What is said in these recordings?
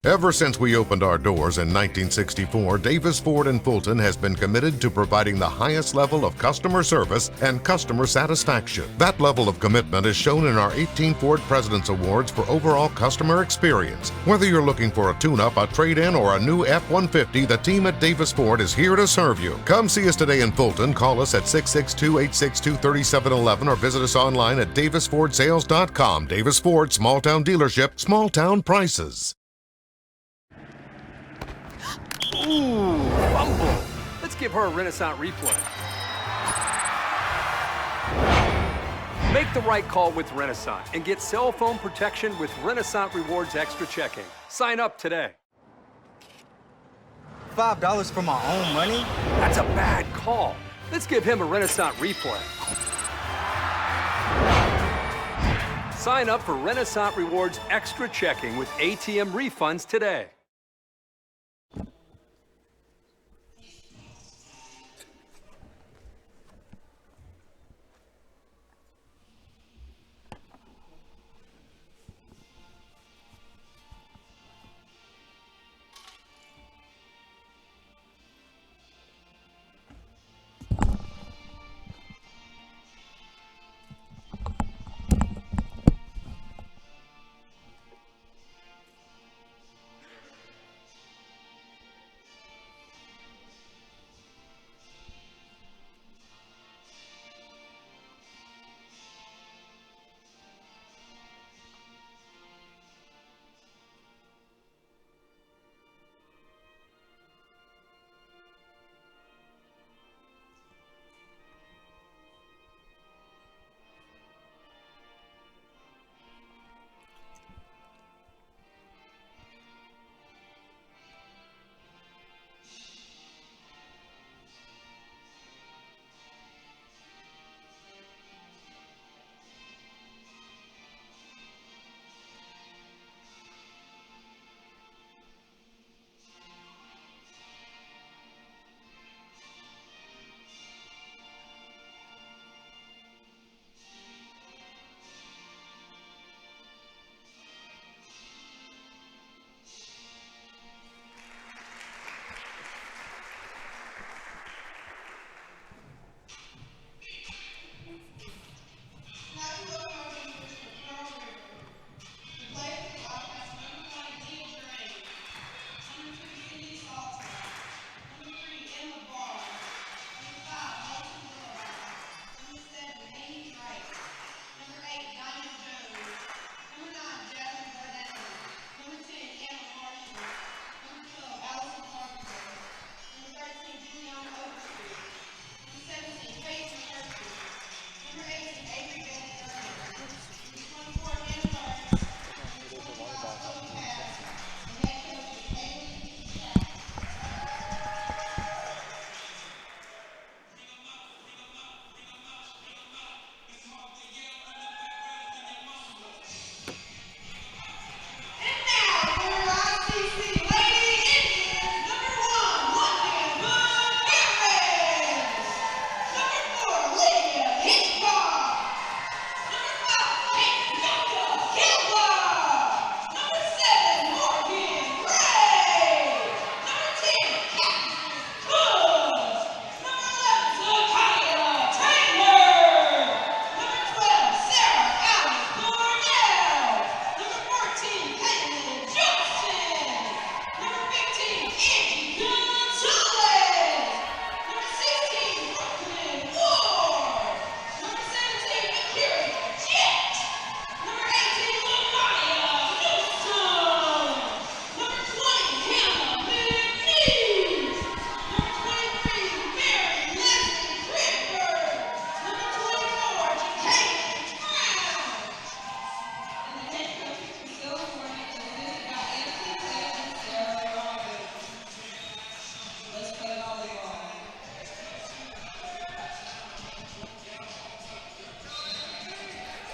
Ever since we opened our doors in 1964, Davis Ford in Fulton has been committed to providing the highest level of customer service and customer satisfaction. That level of commitment is shown in our 18 Ford President's Awards for overall customer experience. Whether you're looking for a tune-up, a trade-in, or a new F-150, the team at Davis Ford is here to serve you. Come see us today in Fulton. Call us at 662-862-3711 or visit us online at davisfordsales.com. Davis Ford, small-town dealership, small-town prices. Ooh, fumble. Let's give her a Renaissance replay. Make the right call with Renaissance and get cell phone protection with Renaissance Rewards Extra Checking. Sign up today. $5 for my own money? That's a bad call. Let's give him a Renaissance replay. Sign up for Renaissance Rewards Extra Checking with ATM refunds today.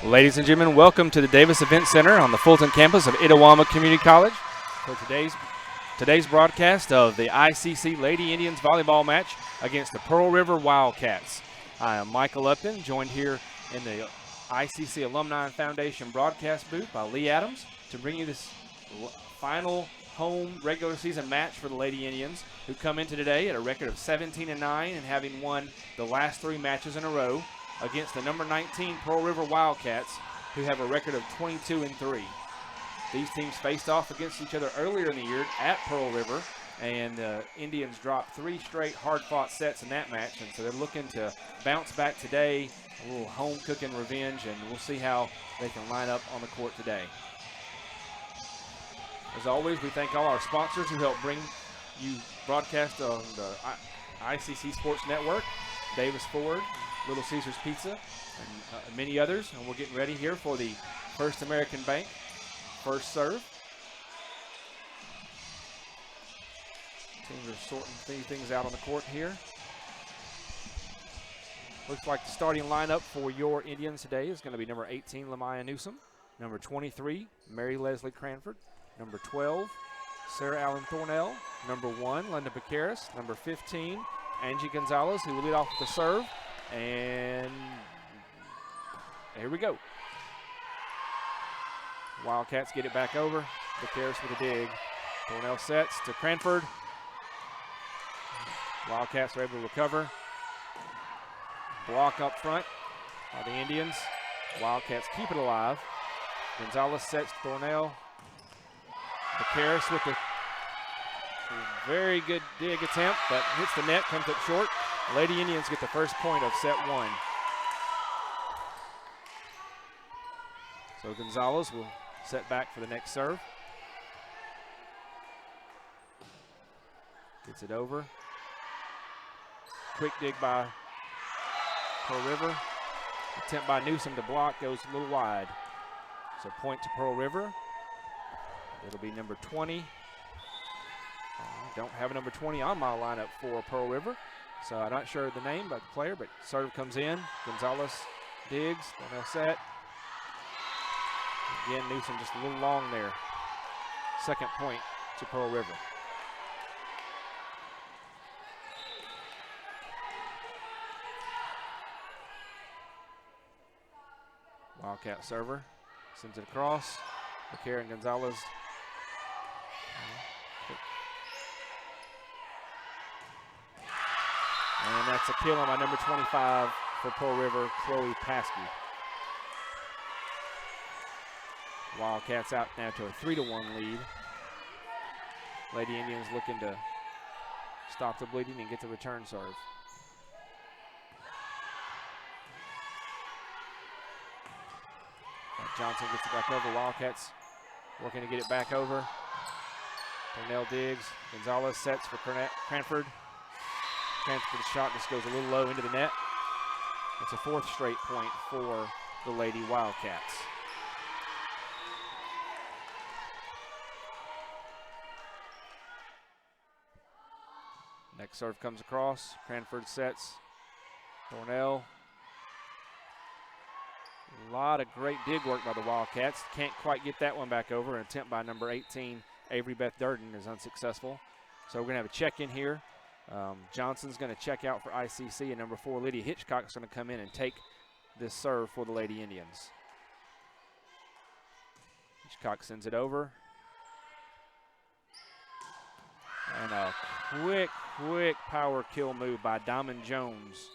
Ladies and gentlemen, welcome to the Davis Event Center on the Fulton campus of Itawamba Community College for today's broadcast of the ICC Lady Indians volleyball match against the Pearl River Wildcats. I am Michael Upton, joined here in the ICC Alumni Foundation broadcast booth by Lee Adams to bring you this final home regular season match for the Lady Indians, who come into today at a record of 17-9 and having won the last 3 matches in a row against the number 19 Pearl River Wildcats, who have a record of 22-3. These teams faced off against each other earlier in the year at Pearl River, and Indians dropped 3 straight hard-fought sets in that match, and so they're looking to bounce back today, a little home-cooking revenge, and we'll see how they can line up on the court today. As always, we thank all our sponsors who help bring you broadcast on the ICC Sports Network, Davis Ford, Little Caesars Pizza, and many others. And we're getting ready here for the First American Bank first serve. Teams are sorting things out on the court here. Looks like the starting lineup for your Indians today is going to be number 18, Lamaya Newsom, number 23, Mary Leslie Cranford, number 12, Sarah Allen Thornell, number 1, Linda Picaris, number 15, Angie Gonzalez, who will lead off with the serve. And here we go. Wildcats get it back over. Picaris with a dig. Thornell sets to Cranford. Wildcats are able to recover. Block up front by the Indians. Wildcats keep it alive. Gonzalez sets to Thornell. Picaris with the very good dig attempt, but hits the net, comes up short. Lady Indians get the first point of set 1. So Gonzalez will set back for the next serve. Gets it over. Quick dig by Pearl River. Attempt by Newsom to block goes a little wide. So point to Pearl River. It'll be number 20. Don't have a number 20 on my lineup for Pearl River, so I'm not sure of the name of the player, but serve comes in. Gonzalez digs, Thornell set. Again, Newsom just a little long there. Second point to Pearl River. Wildcat server sends it across. McCarran and Gonzalez. And that's a kill on my number 25 for Pearl River, Chloe Paskey. Wildcats out now to a 3-1 lead. Lady Indians looking to stop the bleeding and get the return serve. Johnson gets it back over. Wildcats working to get it back over. Cornell digs. Gonzalez sets for Cranford. Cranford's shot just goes a little low into the net. It's a 4th straight point for the Lady Wildcats. Next serve comes across. Cranford sets. Thornell. A lot of great dig work by the Wildcats. Can't quite get that one back over. An attempt by number 18, Avery Beth Durden, is unsuccessful. So we're going to have a check-in here. Johnson's going to check out for ICC, and number 4, Lydia Hitchcock, is going to come in and take this serve for the Lady Indians. Hitchcock sends it over. And a quick power kill move by Diamond Jones,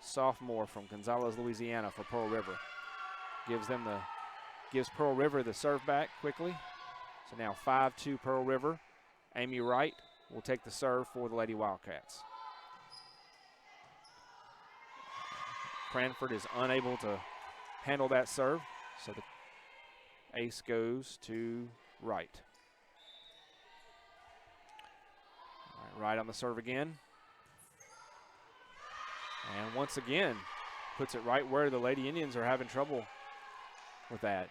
sophomore from Gonzales, Louisiana, for Pearl River. Gives Pearl River the serve back quickly. So now 5-2 Pearl River. Amy Wright will take the serve for the Lady Wildcats. Cranford is unable to handle that serve, so the ace goes to Wright. All right, Wright on the serve again. And once again, puts it right where the Lady Indians are having trouble with that.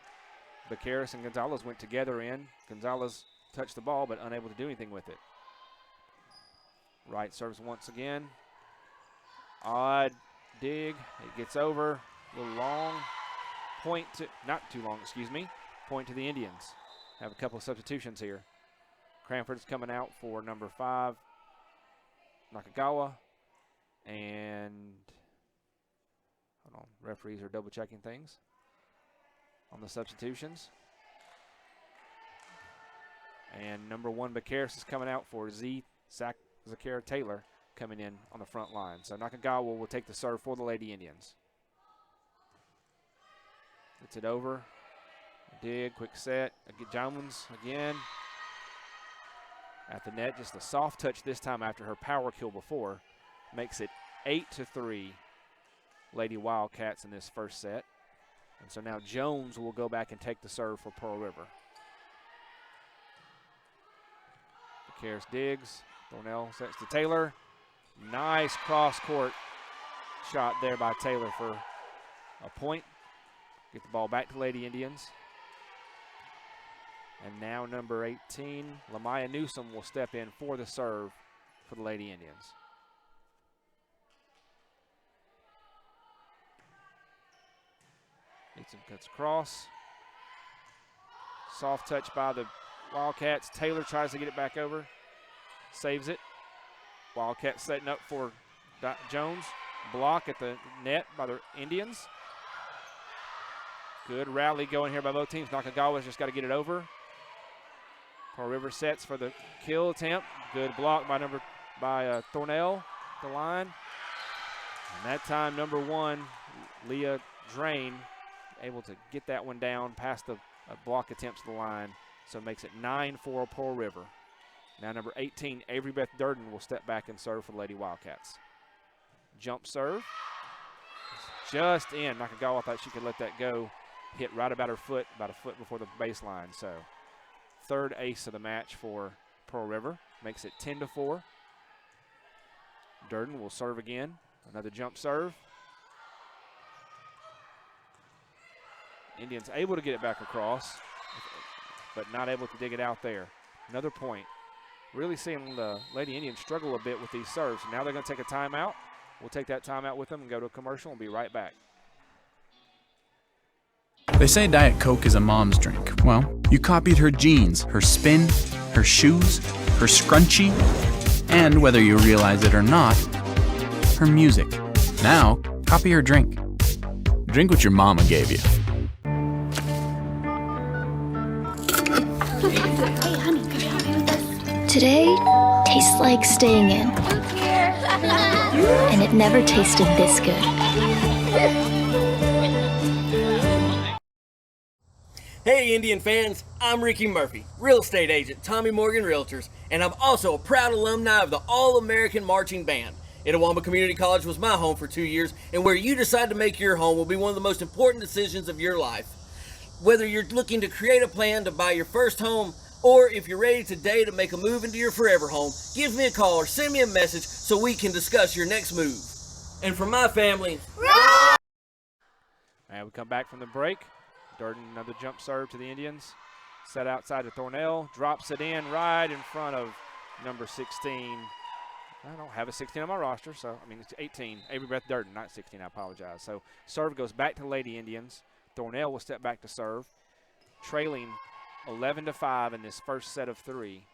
Picaris and Gonzalez went together in. Gonzalez touched the ball, but unable to do anything with it. Wright serves once again. Odd dig. It gets over. A little long. Point to, not too long, excuse me. Point to the Indians. Have a couple of substitutions here. Cranford's coming out for number 5, Nakagawa. And, hold on, referees are double checking things on the substitutions. And number 1, Bakaris is coming out for Zakara Taylor coming in on the front line. So Nakagawa will take the serve for the Lady Indians. Gets it over. Dig, quick set. Jones again. At the net, just a soft touch this time after her power kill before. Makes it 8-3 Lady Wildcats in this first set. And so now Jones will go back and take the serve for Pearl River. Bakaris digs. Thornell sets to Taylor. Nice cross-court shot there by Taylor for a point. Get the ball back to Lady Indians. And now number 18, Lamaya Newsom, will step in for the serve for the Lady Indians. Newsom cuts across. Soft touch by the Wildcats. Taylor tries to get it back over. Saves it. Wildcats setting up for Jones. Block at the net by the Indians. Good rally going here by both teams. Nakagawa's just got to get it over. Pearl River sets for the kill attempt. Good block by Thornell, the line. And that time, number 1, Leah Drain, able to get that one down past the block attempts to the line. So it makes it 9-4 Pearl River. Now number 18, Avery Beth Durden, will step back and serve for the Lady Wildcats. Jump serve. Just in. Nakagawa thought she could let that go. Hit right about her foot, about a foot before the baseline. So third ace of the match for Pearl River. Makes it 10-4. Durden will serve again. Another jump serve. Indians able to get it back across, but not able to dig it out there. Another point. Really seeing the Lady Indians struggle a bit with these serves. Now they're going to take a timeout. We'll take that timeout with them and go to a commercial and be right back. They say Diet Coke is a mom's drink. Well, you copied her jeans, her spin, her shoes, her scrunchie, and whether you realize it or not, her music. Now, copy her drink. Drink what your mama gave you. Hey, honey, could you help me with this? Today tastes like staying in. And it never tasted this good. Hey Indian fans, I'm Ricky Murphy, real estate agent, Tommy Morgan Realtors, and I'm also a proud alumni of the All-American Marching Band. Itawamba Community College was my home for 2 years, and where you decide to make your home will be one of the most important decisions of your life. Whether you're looking to create a plan to buy your first home, or if you're ready today to make a move into your forever home, give me a call or send me a message so we can discuss your next move. And for my family, and we come back from the break. Durden, another jump serve to the Indians. Set outside to Thornell. Drops it in right in front of number 16. I don't have a 16 on my roster, so, I mean, it's 18. Avery Beth Durden, not 16, I apologize. So serve goes back to Lady Indians. Thornell will step back to serve. Trailing 11-5 in this first set of 3.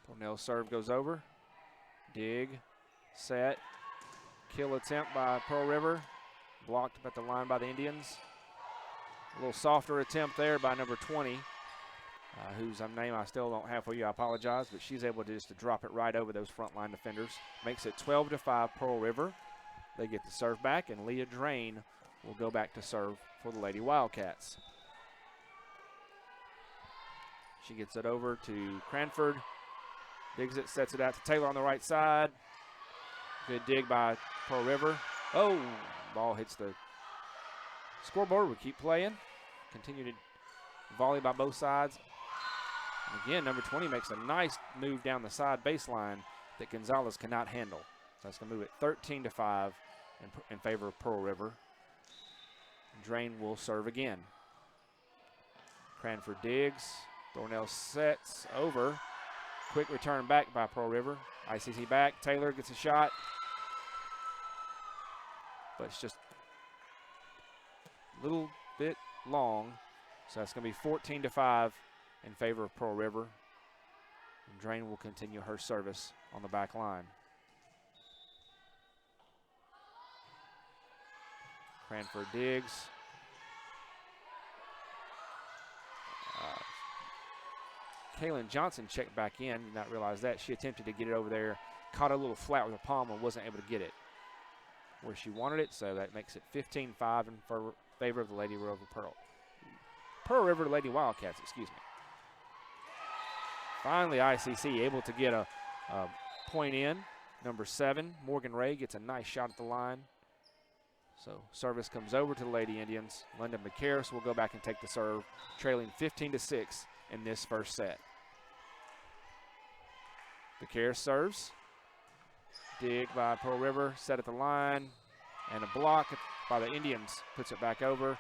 Thornell's serve goes over. Dig, set. Kill attempt by Pearl River. Blocked up at the line by the Indians. A little softer attempt there by number 20, whose name I still don't have for you. I apologize, but she's able to just drop it right over those front line defenders. Makes it 12-5 Pearl River. They get the serve back, and Leah Drain will go back to serve for the Lady Wildcats. She gets it over to Cranford. Digs it, sets it out to Taylor on the right side. Good dig by Pearl River. Oh, ball hits the scoreboard. We keep playing. Continue to volley by both sides. And again, number 20 makes a nice move down the side baseline that Gonzalez cannot handle. So that's going to move it 13-5 in favor of Pearl River. Drain will serve again. Cranford digs. Thornell sets over. Quick return back by Pearl River. ICC back. Taylor gets a shot. But it's just a little bit long. So that's going to be 14-5 in favor of Pearl River. And Drain will continue her service on the back line. Cranford digs. Kaylin Johnson checked back in, did not realize that. She attempted to get it over there, caught a little flat with her palm and wasn't able to get it where she wanted it, so that makes it 15-5 in favor of the Lady River Pearl River Lady Wildcats, excuse me. Finally, ICC able to get a point in. Number 7, Morgan Ray gets a nice shot at the line. So service comes over to the Lady Indians. London McCarris will go back and take the serve, trailing 15-6 in this first set. McCarris serves. Dig by Pearl River, set at the line, and a block by the Indians puts it back over.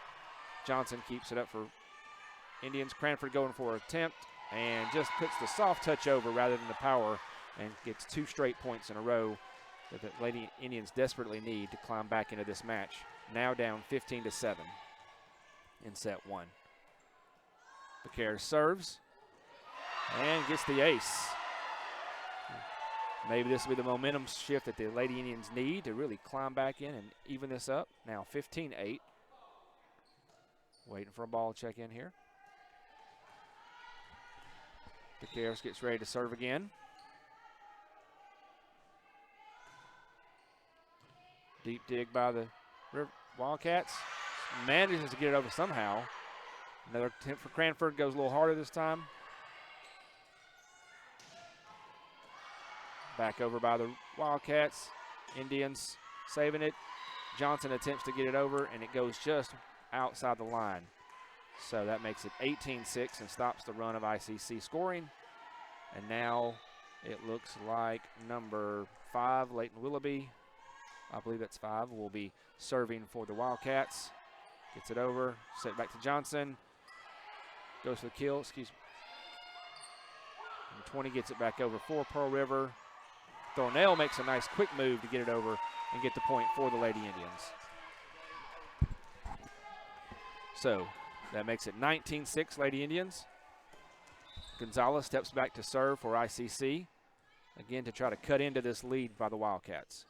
Johnson keeps it up for Indians. Cranford going for an attempt and just puts the soft touch over rather than the power and gets 2 straight points in a row that the Lady Indians desperately need to climb back into this match. Now down 15-7 in set 1. McCarris serves and gets the ace. Maybe this will be the momentum shift that the Lady Indians need to really climb back in and even this up. Now 15-8. Waiting for a ball check in here. McCarris gets ready to serve again. Deep dig by the Wildcats. Manages to get it over somehow. Another attempt for Cranford, goes a little harder this time. Back over by the Wildcats. Indians saving it. Johnson attempts to get it over, and it goes just outside the line. So that makes it 18-6 and stops the run of ICC scoring. And now it looks like number 5, Leighton Willoughby, I believe that's 5, will be serving for the Wildcats. Gets it over, set back to Johnson. Goes for the kill, excuse me. Number 20 gets it back over for Pearl River. Thornell makes a nice quick move to get it over and get the point for the Lady Indians. So that makes it 19-6 Lady Indians. Gonzalez steps back to serve for ICC. Again to try to cut into this lead by the Wildcats.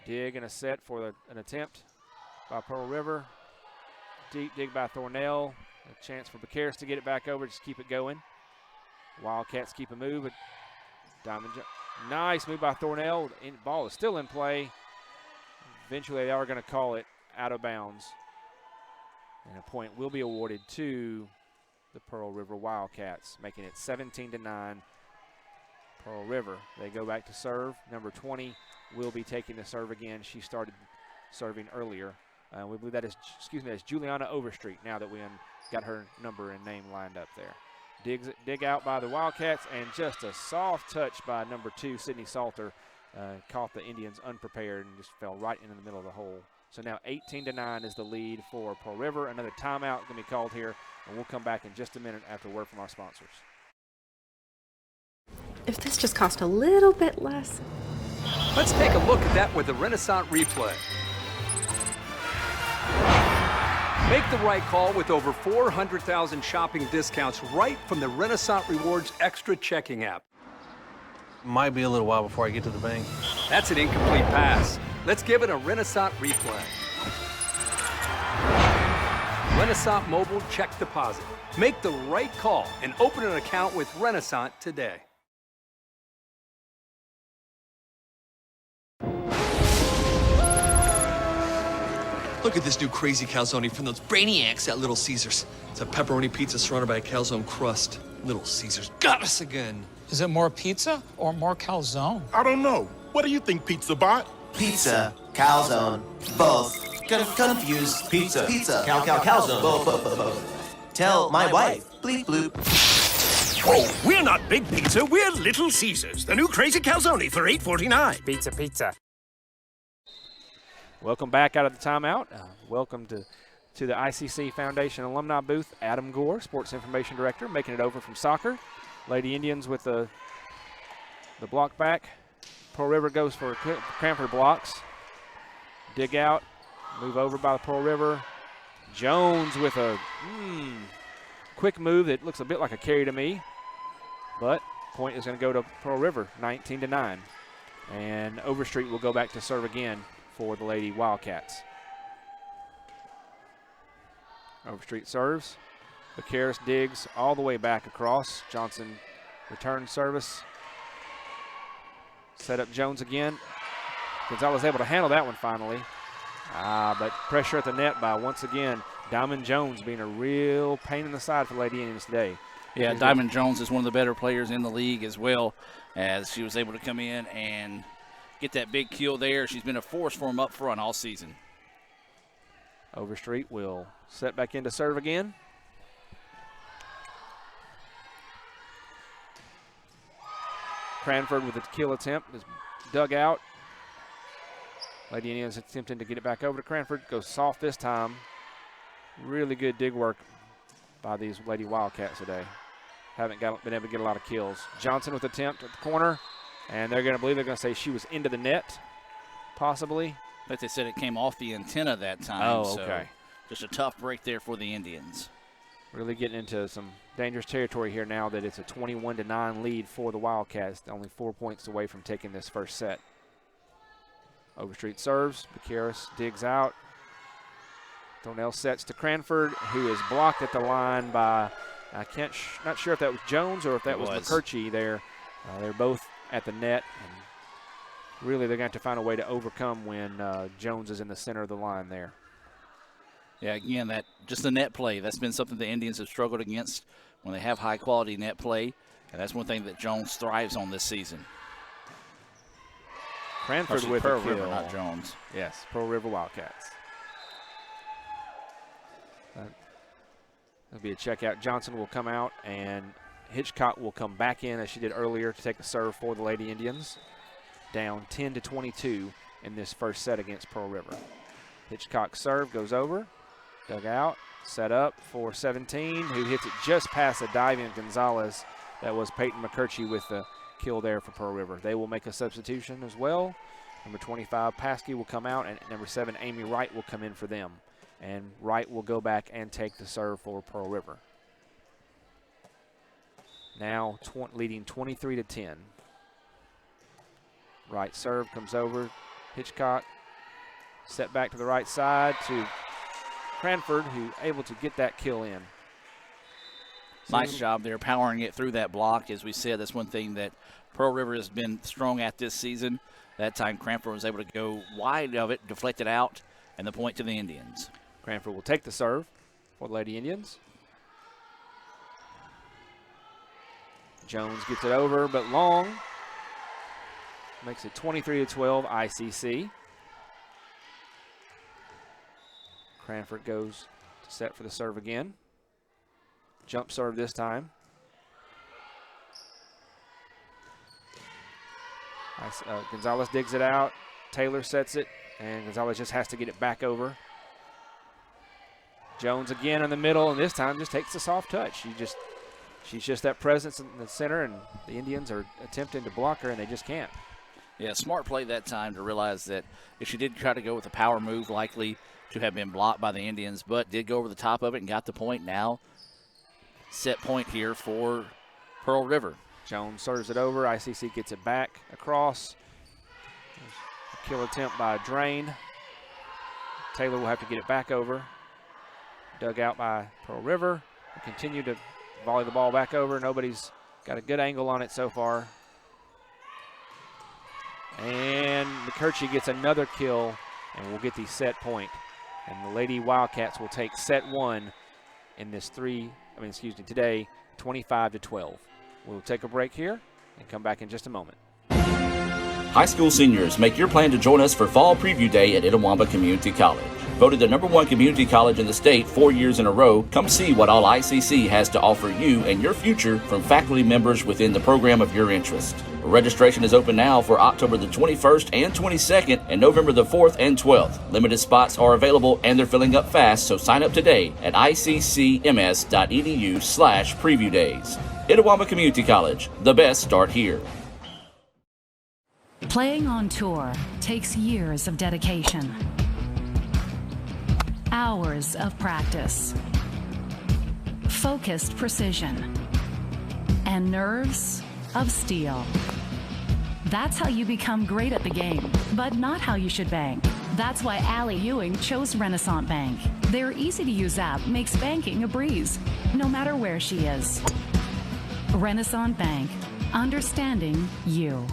Dig and a set for an attempt by Pearl River. Deep dig by Thornell. A chance for Becaris to get it back over, just keep it going. Wildcats keep a move. Nice move by Thornell. Ball is still in play. Eventually they are going to call it out of bounds. And a point will be awarded to the Pearl River Wildcats, making it 17-9. Pearl River, they go back to serve. Number 20 will be taking the serve again. She started serving earlier. We believe that is, that's Juliana Overstreet now that we got her number and name lined up there. Dig out by the Wildcats, and just a soft touch by number 2, Sydney Salter, caught the Indians unprepared and just fell right into the middle of the hole. So now 18-9 is the lead for Pearl River. Another timeout going to be called here, and we'll come back in just a minute after a word from our sponsors. If this just cost a little bit less. Let's take a look at that with the Renaissance replay. Make the right call with over 400,000 shopping discounts right from the Renaissance Rewards Extra Checking app. Might be a little while before I get to the bank. That's an incomplete pass. Let's give it a Renaissance replay. Renaissance Mobile Check Deposit. Make the right call and open an account with Renaissance today. Look at this new crazy calzone from those brainiacs at Little Caesars. It's a pepperoni pizza surrounded by a calzone crust. Little Caesars got us again. Is it more pizza or more calzone? I don't know. What do you think, Pizza Bot? Pizza, calzone, both. Confused. Pizza, calzone, both. Tell my wife, bleep bloop. Oh, we're not Big Pizza, we're Little Caesars. The new crazy calzone for $8.49. Pizza. Welcome back out of the timeout. Welcome to the ICC Foundation alumni booth. Adam Gore, Sports Information Director, making it over from soccer. Lady Indians with the block back. Pearl River goes for Cranford blocks. Dig out, move over by the Pearl River. Jones with a quick move that looks a bit like a carry to me. But point is going to go to Pearl River, 19-9. And Overstreet will go back to serve again for the Lady Wildcats. Overstreet serves. Vaqueros digs all the way back across. Johnson returns service. Set up Jones again. Gonzalez able to handle that one finally. But pressure at the net by, once again, Diamond Jones being a real pain in the side for Lady Indians today. Yeah, Diamond Jones is one of the better players in the league as well, as she was able to come in and get that big kill there. She's been a force for him up front all season. Overstreet will set back into serve again. Cranford with a kill attempt is dug out. Lady Indians attempting to get it back over to Cranford. Goes soft this time. Really good dig work by these Lady Wildcats today. Haven't been able to get a lot of kills. Johnson with attempt at the corner. And they're going to believe they're going to say she was into the net, possibly. But they said it came off the antenna that time. Oh, okay. So just a tough break there for the Indians. Really getting into some dangerous territory here now that it's a 21-9 lead for the Wildcats. Only 4 points away from taking this first set. Overstreet serves. Vaqueros digs out. Thornell sets to Cranford, who is blocked at the line by, not sure if that was Jones or if that was McCurchie there. They're both at the net, and really they're going to have to find a way to overcome when Jones is in the center of the line there. Yeah, again, just the net play. That's been something the Indians have struggled against when they have high-quality net play, and that's one thing that Jones thrives on this season. Cranford with Pearl a kill. River, not Jones. Yes, Pearl River Wildcats. That'll be a check out. Johnson will come out, and Hitchcock will come back in as she did earlier to take the serve for the Lady Indians. Down 10-22 in this first set against Pearl River. Hitchcock's serve goes over, dug out, set up for 17, who hits it just past a diving Gonzalez. That was Peyton McCurchie with the kill there for Pearl River. They will make a substitution as well. Number 25, Paskey, will come out, and number 7, Amy Wright, will come in for them. And Wright will go back and take the serve for Pearl River. Now leading 23-10. Right serve comes over. Hitchcock set back to the right side to Cranford, who able to get that kill in. Nice job there powering it through that block. As we said, that's one thing that Pearl River has been strong at this season. That time Cranford was able to go wide of it, deflect it out, and the point to the Indians. Cranford will take the serve for the Lady Indians. Jones gets it over, but long. Makes it 23-12 ICC. Cranford goes to set for the serve again. Jump serve this time. Gonzalez digs it out. Taylor sets it, and Gonzalez just has to get it back over. Jones again in the middle, and this time just takes the soft touch. She's just that presence in the center, and the Indians are attempting to block her, and they just can't. Yeah, smart play that time to realize that if she did try to go with a power move, likely to have been blocked by the Indians, but did go over the top of it and got the point. Now set point here for Pearl River. Jones serves it over. ICC gets it back across. A kill attempt by Drain. Taylor will have to get it back over. Dug out by Pearl River. We'll continue to volley the ball back over. Nobody's got a good angle on it so far. And McCurchie gets another kill, and we'll get the set point. And the Lady Wildcats will take set one in this today, 25-12. We'll take a break here and come back in just a moment. High school seniors, make your plan to join us for Fall Preview Day at Itawamba Community College. Voted the #1 community college in the state 4 years in a row, come see what all ICC has to offer you and your future from faculty members within the program of your interest. Registration is open now for October the 21st and 22nd and November the 4th and 12th. Limited spots are available and they're filling up fast, so sign up today at iccms.edu/preview days. Itawamba Community College, the best start here. Playing on tour takes years of dedication, hours of practice, focused precision, and nerves of steel. That's how you become great at the game, but not how you should bang. That's why Allie Ewing chose Renaissance Bank. Their easy-to-use app makes banking a breeze, no matter where she is. Renaissance Bank, understanding you.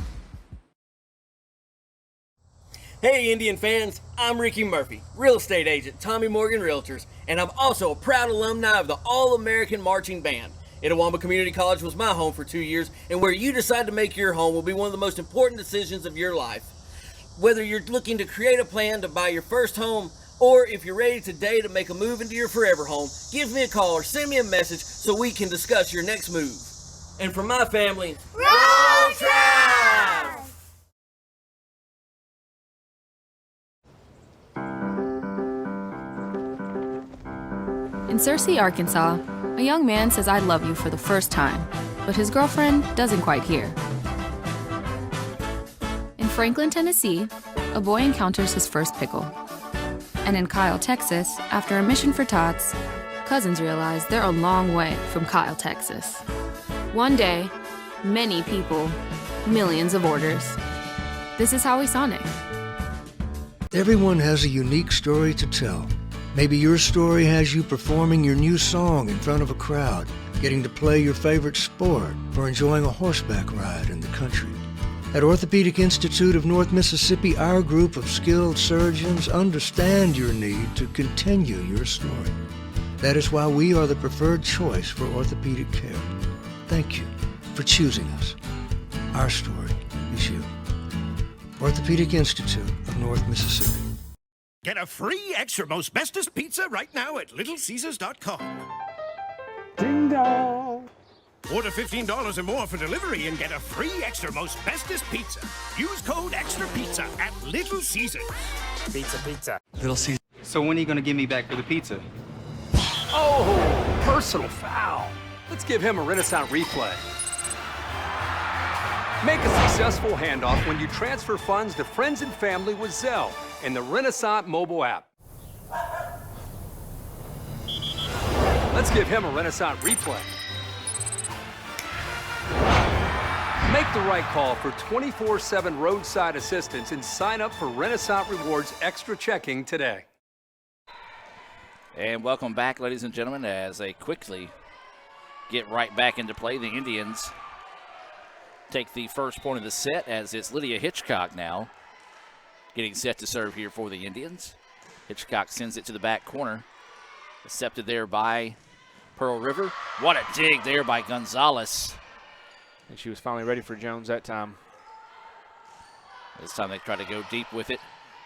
Hey Indian fans, I'm Ricky Murphy, real estate agent, Tommy Morgan Realtors, and I'm also a proud alumni of the All-American Marching Band. Itawamba Community College was my home for 2 years, and where you decide to make your home will be one of the most important decisions of your life. Whether you're looking to create a plan to buy your first home, or if you're ready today to make a move into your forever home, give me a call or send me a message so we can discuss your next move. And from my family, Roll Tribe! In Searcy, Arkansas, a young man says I love you for the first time, but his girlfriend doesn't quite hear. In Franklin, Tennessee, a boy encounters his first pickle. And in Kyle, Texas, after a mission for tots, cousins realize they're a long way from Kyle, Texas. One day, many people, millions of orders. This is Howie Sonic. Everyone has a unique story to tell. Maybe your story has you performing your new song in front of a crowd, getting to play your favorite sport, or enjoying a horseback ride in the country. At Orthopedic Institute of North Mississippi, our group of skilled surgeons understand your need to continue your story. That is why we are the preferred choice for orthopedic care. Thank you for choosing us. Our story is you. Orthopedic Institute of North Mississippi. Get a free extra most bestest pizza right now at littlecaesars.com. Ding dong. Order $15 or more for delivery and get a free extra most bestest pizza. Use code extra pizza at Little Caesars. Pizza. Little Caesars. So when are you gonna give me back for the pizza? Oh, personal foul. Let's give him a Renaissance replay. Make a successful handoff when you transfer funds to friends and family with Zelle and the Renaissance mobile app. Let's give him a Renaissance replay. Make the right call for 24/7 roadside assistance and sign up for Renaissance Rewards Extra Checking today. And welcome back, ladies and gentlemen, as they quickly get right back into play. The Indians take the first point of the set as it's Lydia Hitchcock now getting set to serve here for the Indians. Hitchcock sends it to the back corner. Accepted there by Pearl River. What a dig there by Gonzalez. And she was finally ready for Jones that time. This time they try to go deep with it.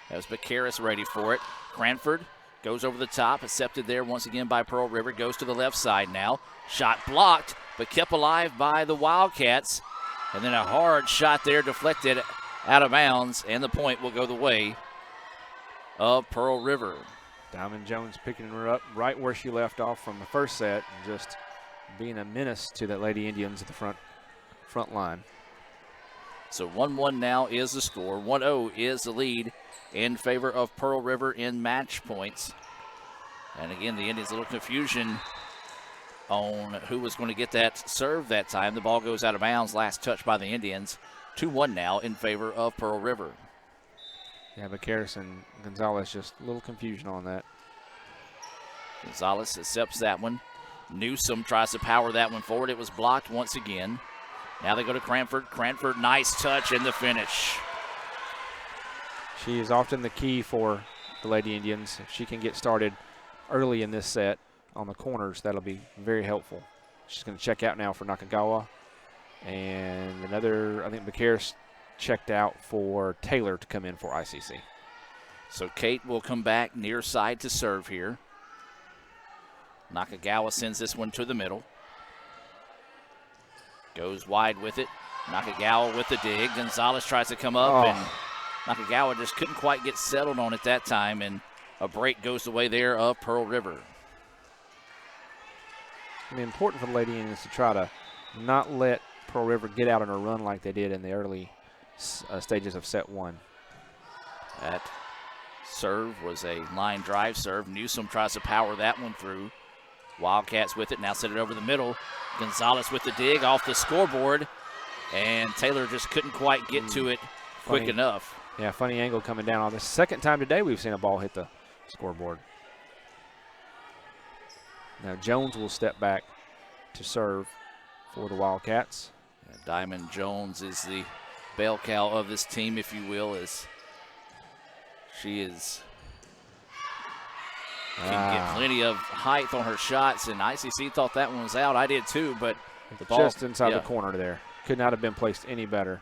That was Becaris ready for it. Cranford goes over the top. Accepted there once again by Pearl River. Goes to the left side now. Shot blocked, but kept alive by the Wildcats. And then a hard shot there deflected out of bounds, and the point will go the way of Pearl River. Diamond Jones picking her up right where she left off from the first set and just being a menace to that Lady Indians at the front line. So 1-1 now is the score. 1-0 is the lead in favor of Pearl River in match points. And again, the Indians a little confusion on who was going to get that serve that time. The ball goes out of bounds, last touch by the Indians. 2-1 now in favor of Pearl River. Yeah, but Becaris and Gonzalez, just a little confusion on that. Gonzalez accepts that one. Newsom tries to power that one forward. It was blocked once again. Now they go to Cranford. Cranford, nice touch in the finish. She is often the key for the Lady Indians. If she can get started early in this set on the corners, that'll be very helpful. She's going to check out now for Nakagawa. And another, I think Becaris checked out for Taylor to come in for ICC. So Kate will come back near side to serve here. Nakagawa sends this one to the middle. Goes wide with it. Nakagawa with the dig. Gonzalez tries to come up, and Nakagawa just couldn't quite get settled on it that time, and a break goes the way there of Pearl River. I mean, important for the Lady Indians to try to not let Pearl River get out on a run like they did in the early stages of set one. That serve was a line drive serve. Newsom tries to power that one through. Wildcats with it, now set it over the middle. Gonzalez with the dig off the scoreboard, and Taylor just couldn't quite get to it quick enough. Yeah, funny angle coming down on the second time today we've seen a ball hit the scoreboard. Now Jones will step back to serve for the Wildcats. Yeah, Diamond Jones is the bell cow of this team, if you will, as she can get plenty of height on her shots, and ICC thought that one was out. I did too, but the ball just inside the corner there. Could not have been placed any better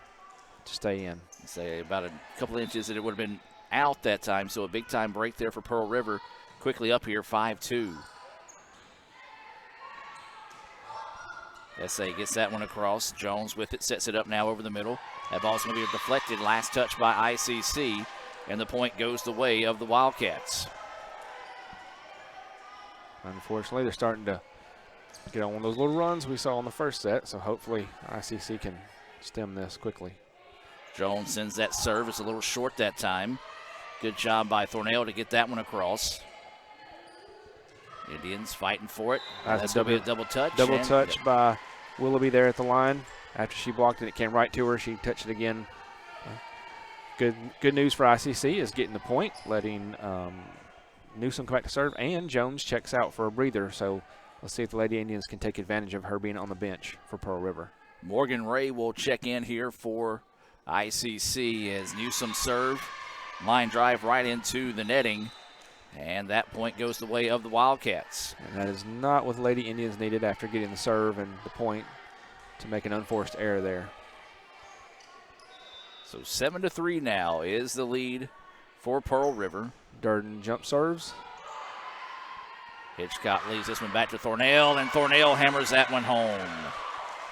to stay in. Say about a couple inches and it would have been out that time, so a big time break there for Pearl River. Quickly up here, 5-2. SA gets that one across. Jones with it, sets it up now over the middle. That ball's going to be deflected. Last touch by ICC, and the point goes the way of the Wildcats. Unfortunately, they're starting to get on one of those little runs we saw in the first set, so hopefully ICC can stem this quickly. Jones sends that serve. It's a little short that time. Good job by Thornell to get that one across. Indians fighting for it. That's going to be a double touch. Double touch by Willoughby there at the line. After she blocked it, it came right to her. She touched it again. Good news for ICC is getting the point, letting Newsom come back to serve, and Jones checks out for a breather. So let's see if the Lady Indians can take advantage of her being on the bench for Pearl River. Morgan Ray will check in here for ICC as Newsom serve. Line drive right into the netting. And that point goes the way of the Wildcats. And that is not what the Lady Indians needed after getting the serve and the point to make an unforced error there. So 7-3 now is the lead for Pearl River. Durden jump serves. Hitchcock leaves this one back to Thornell, and Thornell hammers that one home.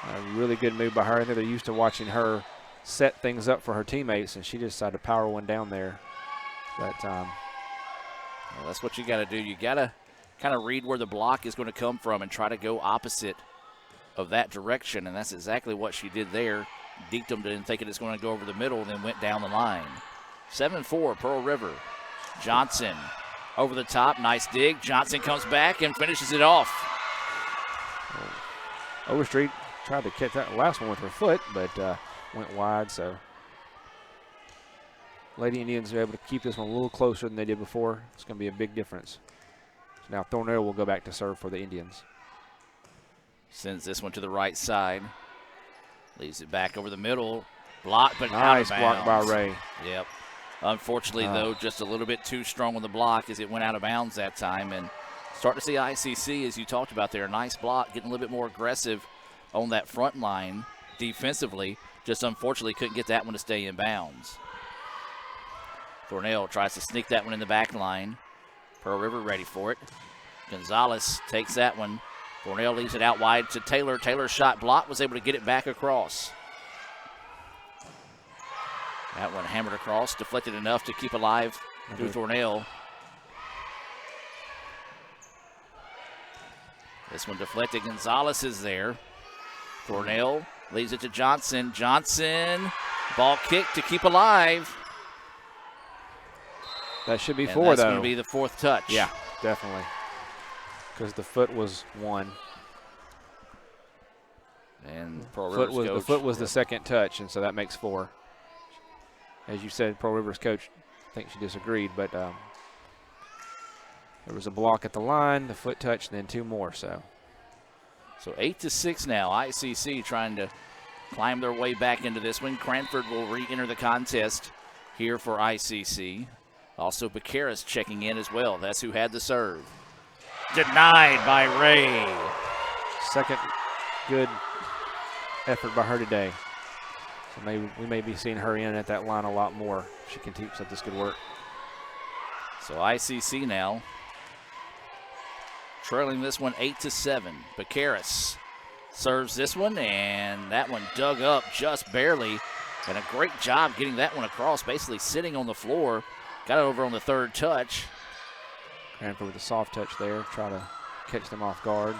A really good move by her. I think they're used to watching her set things up for her teammates, and she just decided to power one down there that time. Well, that's what you got to do. You got to kind of read where the block is going to come from and try to go opposite of that direction, and that's exactly what she did there. Deked them, didn't think it was going to go over the middle, and then went down the line. 7-4, Pearl River. Johnson over the top, nice dig. Johnson comes back and finishes it off. Overstreet tried to catch that last one with her foot, but went wide, so Lady Indians are able to keep this one a little closer than they did before. It's going to be a big difference. So now Thornell will go back to serve for the Indians. Sends this one to the right side. Leaves it back over the middle. Block, but nice out of bounds. Block by Ray. Yep. Unfortunately, though, just a little bit too strong on the block as it went out of bounds that time. And start to see ICC, as you talked about there, a nice block, getting a little bit more aggressive on that front line defensively. Just unfortunately couldn't get that one to stay in bounds. Thornell tries to sneak that one in the back line. Pearl River ready for it. Gonzalez takes that one. Thornell leaves it out wide to Taylor. Taylor's shot blocked, was able to get it back across. That one hammered across, deflected enough to keep alive through Thornell. This one deflected. Gonzalez is there. Thornell leaves it to Johnson. Johnson, ball kick to keep alive. That should be four, though. That's going to be the fourth touch. Yeah, definitely. Because the foot was one. And Pearl River's coach. The foot was the second touch, and so that makes four. As you said, Pearl River's coach, I think she disagreed, but there was a block at the line, the foot touch, and then two more. So 8-6 now. ICC trying to climb their way back into this one. Cranford will re-enter the contest here for ICC. Also, Becaris checking in as well. That's who had the serve. Denied by Ray. Second good effort by her today. So we may be seeing her in at that line a lot more if she continues up this good work. So ICC now trailing this one 8-7. Becaris serves this one, and that one dug up just barely. And a great job getting that one across, basically sitting on the floor. Got it over on the third touch. Cranford with a soft touch there, try to catch them off guard.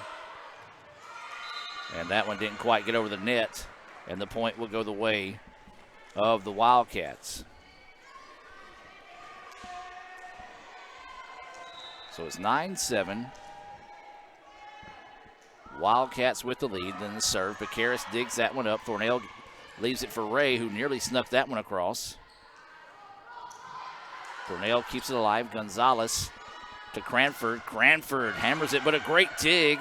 And that one didn't quite get over the net, and the point will go the way of the Wildcats. So it's 9-7. Wildcats with the lead, then the serve. Becaris digs that one up. Thornell leaves it for Ray, who nearly snuck that one across. Thornell keeps it alive. Gonzalez to Cranford. Cranford hammers it, but a great dig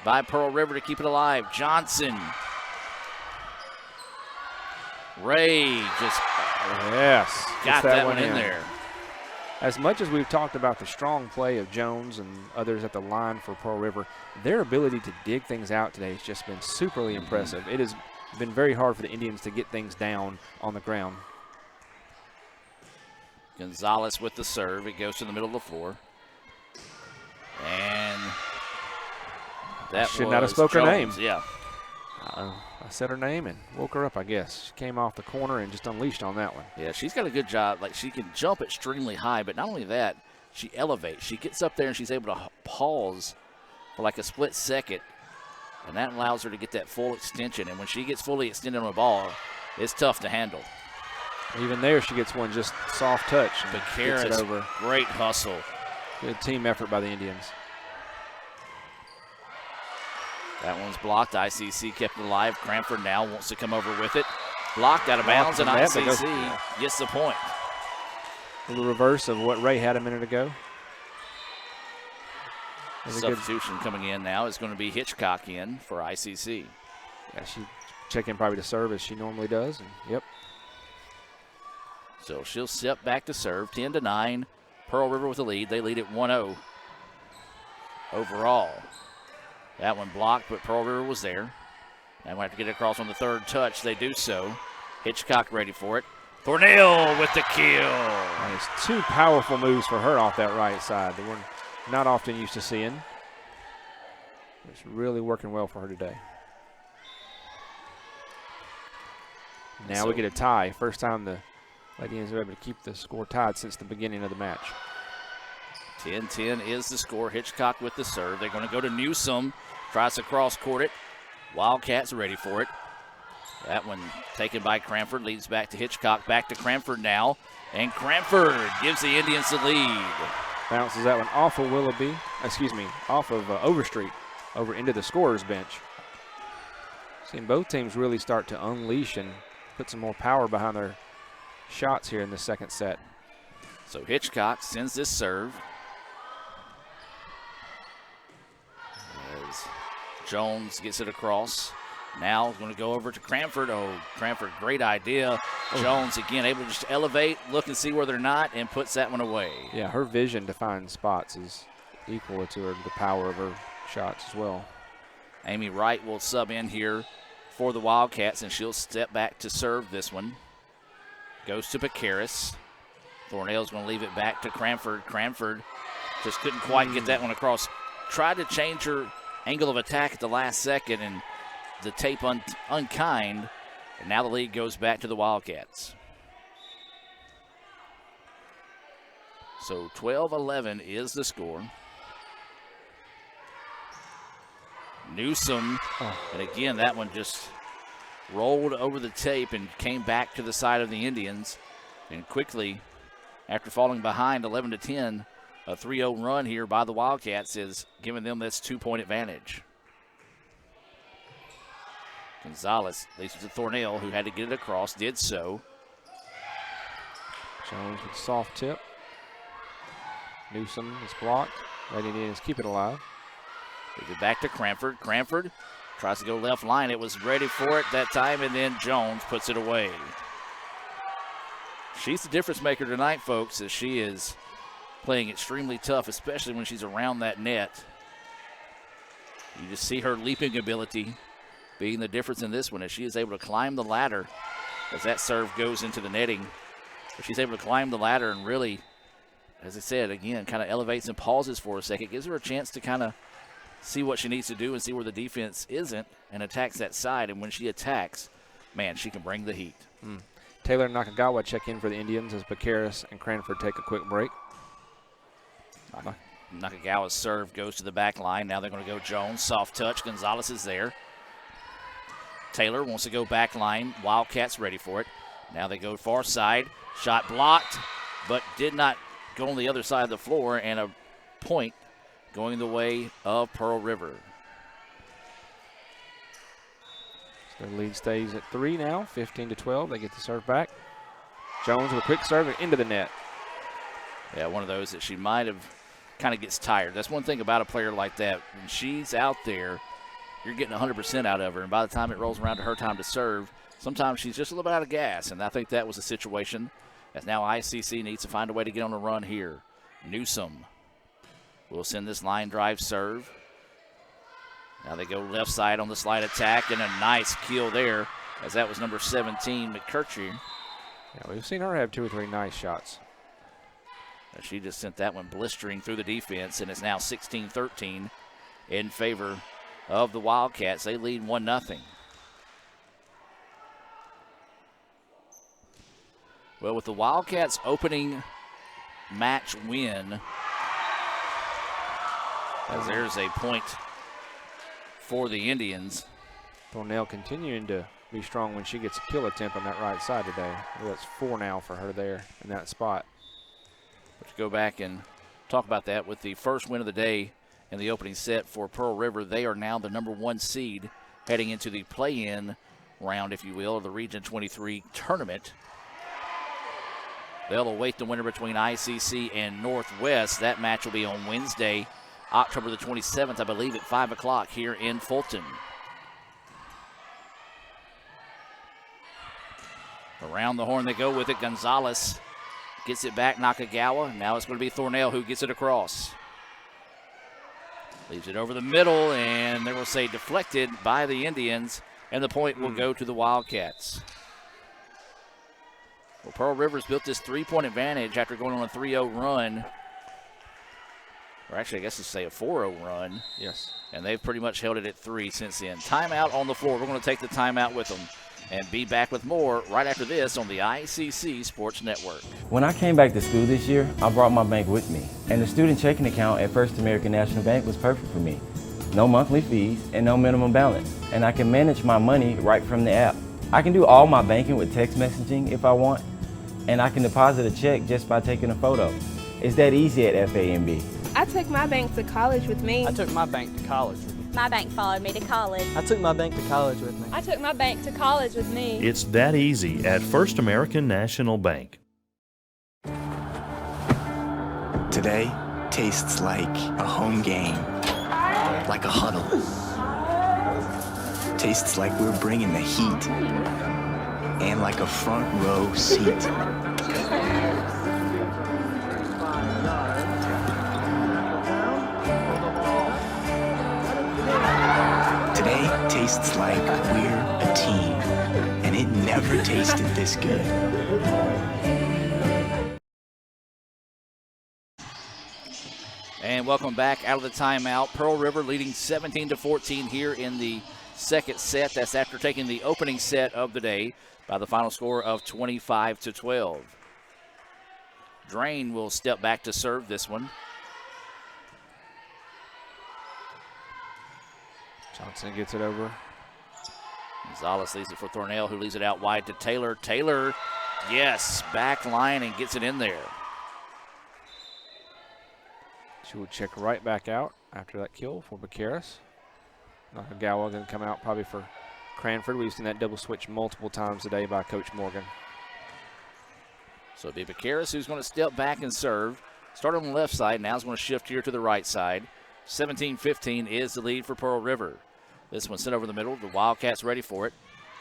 by Pearl River to keep it alive. Johnson. Ray just got that one in there. As much as we've talked about the strong play of Jones and others at the line for Pearl River, their ability to dig things out today has just been superly impressive. It has been very hard for the Indians to get things down on the ground. Gonzalez with the serve. It goes to the middle of the floor. And that should not have spoke Jones. her name. Yeah. I said her name and woke her up, I guess. She came off the corner and just unleashed on that one. Yeah, she's got a good job. Like, she can jump extremely high, but not only that, she elevates. She gets up there and she's able to pause for like a split second, and that allows her to get that full extension. And when she gets fully extended on the ball, it's tough to handle. Even there, she gets one just soft touch and gets it over. Great hustle. Good team effort by the Indians. That one's blocked. ICC kept it alive. Cranford now wants to come over with it. Blocked out of bounds, and ICC gets the point. A little reverse of what Ray had a minute ago. Substitution coming in now is going to be Hitchcock in for ICC. Yeah, she check in probably to serve as she normally does. And yep. So she'll step back to serve. 10-9. Pearl River with the lead. They lead at 1-0 overall. That one blocked, but Pearl River was there. Now we have to get it across on the third touch. They do so. Hitchcock ready for it. Thornell with the kill. And it's two powerful moves for her off that right side that we're not often used to seeing. It's really working well for her today. Now we get a tie. First time the Lady Indians are able to keep the score tied since the beginning of the match. 10-10 is the score. Hitchcock with the serve. They're going to go to Newsome. Tries to cross-court it. Wildcats ready for it. That one taken by Cranford. Leads back to Hitchcock. Back to Cranford now. And Cranford gives the Indians the lead. Bounces that one off of off of Overstreet over into the scorer's bench. Seeing both teams really start to unleash and put some more power behind their shots here in the second set. So Hitchcock sends this serve. As Jones gets it across. Now going to go over to Cranford. Oh, Cranford, great idea. Jones again able to just elevate, look and see where they're not, and puts that one away. Yeah, her vision to find spots is equal to the power of her shots as well. Amy Wright will sub in here for the Wildcats, and she'll step back to serve this one. Goes to Picaris. Thornell's going to leave it back to Cranford. Cranford just couldn't quite get that one across. Tried to change her angle of attack at the last second, and the tape unkind. And now the lead goes back to the Wildcats. So 12-11 is the score. Newsome, and again, that one just rolled over the tape and came back to the side of the Indians. And quickly, after falling behind 11-10, a 3-0 run here by the Wildcats is giving them this 2-point advantage. Gonzalez leads it to Thornell, who had to get it across, did so. Jones with soft tip. Newsome is blocked. Lady Indians keep it alive. Move it back to Cranford. Cranford tries to go left line. It was ready for it that time, and then Jones puts it away. She's the difference maker tonight, folks, as she is playing extremely tough, especially when she's around that net. You just see her leaping ability being the difference in this one, as she is able to climb the ladder as that serve goes into the netting. But she's able to climb the ladder and really, as I said, again, kind of elevates and pauses for a second. Gives her a chance to kind of see what she needs to do and see where the defense isn't, and attacks that side. And when she attacks, man, she can bring the heat. Taylor Nakagawa check in for the Indians as Picaris and Cranford take a quick break. Nakagawa's serve goes to the back line. Now they're going to go Jones. Soft touch. Gonzalez is there. Taylor wants to go back line. Wildcats ready for it. Now they go far side. Shot blocked, but did not go on the other side of the floor, and a point going the way of Pearl River. So their lead stays at 3 now, 15-12. They get the serve back. Jones with a quick serve into the net. Yeah, one of those that she might have kind of gets tired. That's one thing about a player like that. When she's out there, you're getting 100% out of her, and by the time it rolls around to her time to serve, sometimes she's just a little bit out of gas, and I think that was the situation, as now ICC needs to find a way to get on a run here. Newsom will send this line drive serve. Now they go left side on the slide attack, and a nice kill there, as that was number 17, McCurtry. Yeah, we've seen her have 2 or 3 nice shots. She just sent that one blistering through the defense, and it's now 16-13 in favor of the Wildcats. They lead 1-0. Well, with the Wildcats' opening match win, as there's a point for the Indians. Thornell continuing to be strong when she gets a kill attempt on that right side today. Well, that's 4 now for her there in that spot. Let's go back and talk about that. With the first win of the day in the opening set for Pearl River, they are now the number 1 seed heading into the play-in round, if you will, of the Region 23 tournament. They'll await the winner between ICC and Northwest. That match will be on Wednesday, October the 27th, I believe, at 5 o'clock here in Fulton. Around the horn they go with it. Gonzalez gets it back, Nakagawa. Now it's going to be Thornell who gets it across. Leaves it over the middle, and they will say deflected by the Indians, and the point will go to the Wildcats. Well, Pearl River's built this 3-point advantage after going on a 3-0 run. Or actually, I guess let's say a 4-0 run. Yes. And they've pretty much held it at 3 since then. Timeout on the floor. We're going to take the timeout with them and be back with more right after this on the ICC Sports Network. When I came back to school this year, I brought my bank with me. And the student checking account at First American National Bank was perfect for me. No monthly fees and no minimum balance. And I can manage my money right from the app. I can do all my banking with text messaging if I want. And I can deposit a check just by taking a photo. It's that easy at FAMB. I took my bank to college with me. I took my bank to college with me. My bank followed me to college. I took my bank to college with me. I took my bank to college with me. It's that easy at First American National Bank. Today tastes like a home game, like a huddle. Tastes like we're bringing the heat, and like a front row seat. Today tastes like we're a team, and it never tasted this good. And welcome back out of the timeout. Pearl River leading 17-14 here in the second set. That's after taking the opening set of the day by the final score of 25-12. Drain will step back to serve this one. Johnson gets it over. Gonzalez leaves it for Thornell, who leaves it out wide to Taylor. Taylor, yes, back line and gets it in there. She will check right back out after that kill for Bacaris. Nakagawa going to come out probably for Cranford. We've seen that double switch multiple times today by Coach Morgan. So it'll be Bacaris who's going to step back and serve. Start on the left side. Now he's going to shift here to the right side. 17-15 is the lead for Pearl River. This one sent over the middle. The Wildcats ready for it.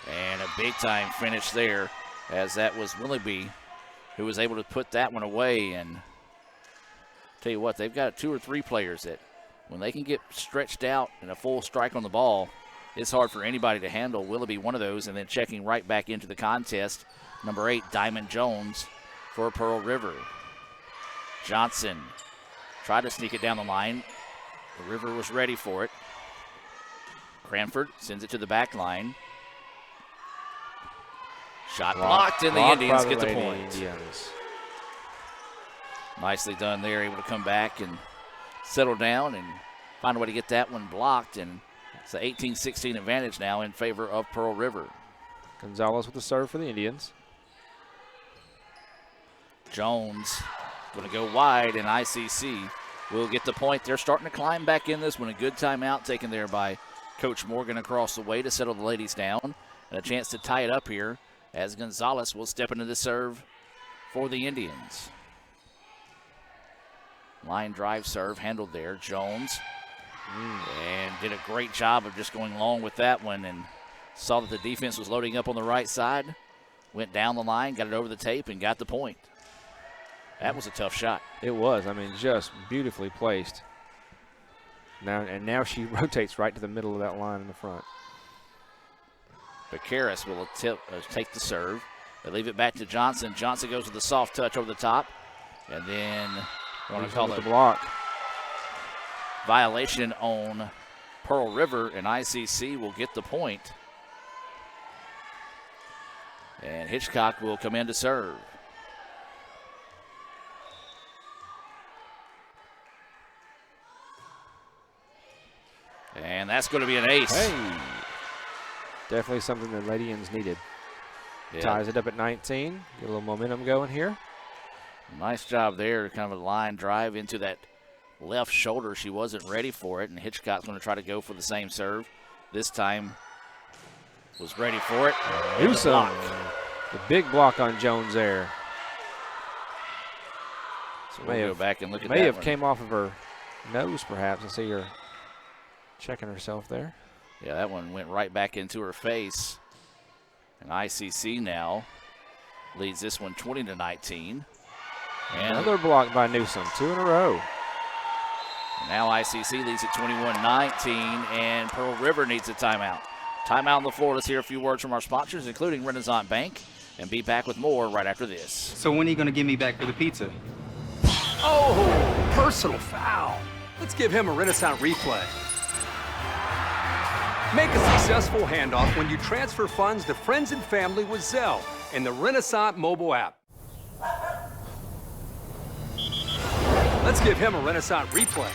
And a big-time finish there, as that was Willoughby who was able to put that one away. And tell you what, they've got 2 or 3 players that when they can get stretched out and a full strike on the ball, it's hard for anybody to handle. Willoughby, one of those, and then checking right back into the contest, number 8, Diamond Jones for Pearl River. Johnson tried to sneak it down the line. The River was ready for it. Cranford sends it to the back line. Shot blocked, and the Indians get the point. Nicely done there, able to come back and settle down and find a way to get that one blocked, and it's an 18-16 advantage now in favor of Pearl River. Gonzalez with the serve for the Indians. Jones going to go wide, and ICC will get the point. They're starting to climb back in this one. A good timeout taken there by Coach Morgan across the way to settle the ladies down, and a chance to tie it up here as Gonzalez will step into the serve for the Indians. Line drive serve handled there. Jones. And did a great job of just going long with that one and saw that the defense was loading up on the right side. Went down the line, got it over the tape, and got the point. That was a tough shot. It was. I mean, just beautifully placed. Now she rotates right to the middle of that line in the front. Bakaris will take the serve. They leave it back to Johnson. Johnson goes with the soft touch over the top. And then I want to call it the block. Violation on Pearl River, and ICC will get the point. And Hitchcock will come in to serve. And that's going to be an ace. Hey. Definitely something the Ladians needed. Yeah. Ties it up at 19. Get a little momentum going here. Nice job there. Kind of a line drive into that left shoulder. She wasn't ready for it, and Hitchcock's going to try to go for the same serve. This time was ready for it. Newsome. The big block on Jones there. So we'll go back and look at that. May have one. Came off of her nose, perhaps. I see her checking herself there. Yeah, that one went right back into her face. And ICC now leads this one 20-19. And another block by Newsome, 2 in a row. Now ICC leads at 21-19, and Pearl River needs a timeout. Timeout on the floor. Let's hear a few words from our sponsors, including Renaissance Bank, and be back with more right after this. So when are you going to give me back for the pizza? Oh, personal foul. Let's give him a Renaissance replay. Make a successful handoff when you transfer funds to friends and family with Zelle and the Renaissance mobile app. Let's give him a Renaissance replay.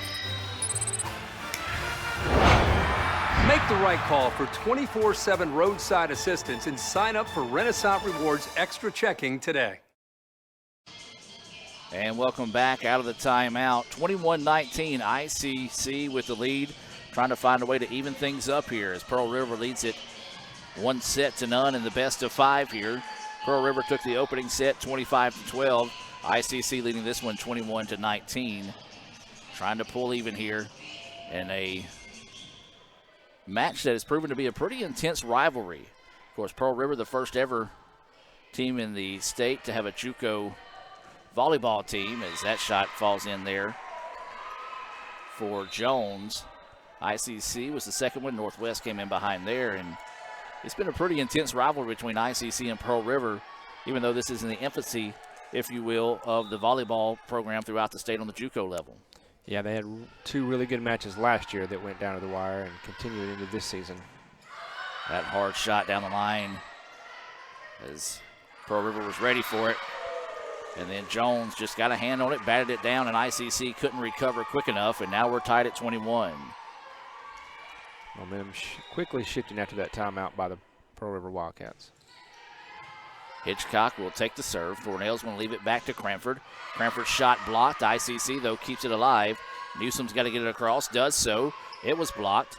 Make the right call for 24/7 roadside assistance and sign up for Renaissance Rewards Extra Checking today. And welcome back out of the timeout. 21-19, ICC with the lead, trying to find a way to even things up here as Pearl River leads it 1-0 in the best of 5 here. Pearl River took the opening set 25-12. ICC leading this one 21-19. Trying to pull even here in a match that has proven to be a pretty intense rivalry. Of course, Pearl River, the first ever team in the state to have a JUCO volleyball team, as that shot falls in there for Jones. ICC was the second one. Northwest came in behind there, and it's been a pretty intense rivalry between ICC and Pearl River, even though this is in the infancy, if you will, of the volleyball program throughout the state on the JUCO level. Yeah, they had 2 really good matches last year that went down to the wire and continued into this season. That hard shot down the line as Pearl River was ready for it. And then Jones just got a hand on it, batted it down, and ICC couldn't recover quick enough, and now we're tied at 21. Momentum quickly shifting after that timeout by the Pearl River Wildcats. Hitchcock will take the serve. Thornell's going to leave it back to Cranford. Cranford's shot blocked. ICC, though, keeps it alive. Newsome's got to get it across, does so. It was blocked.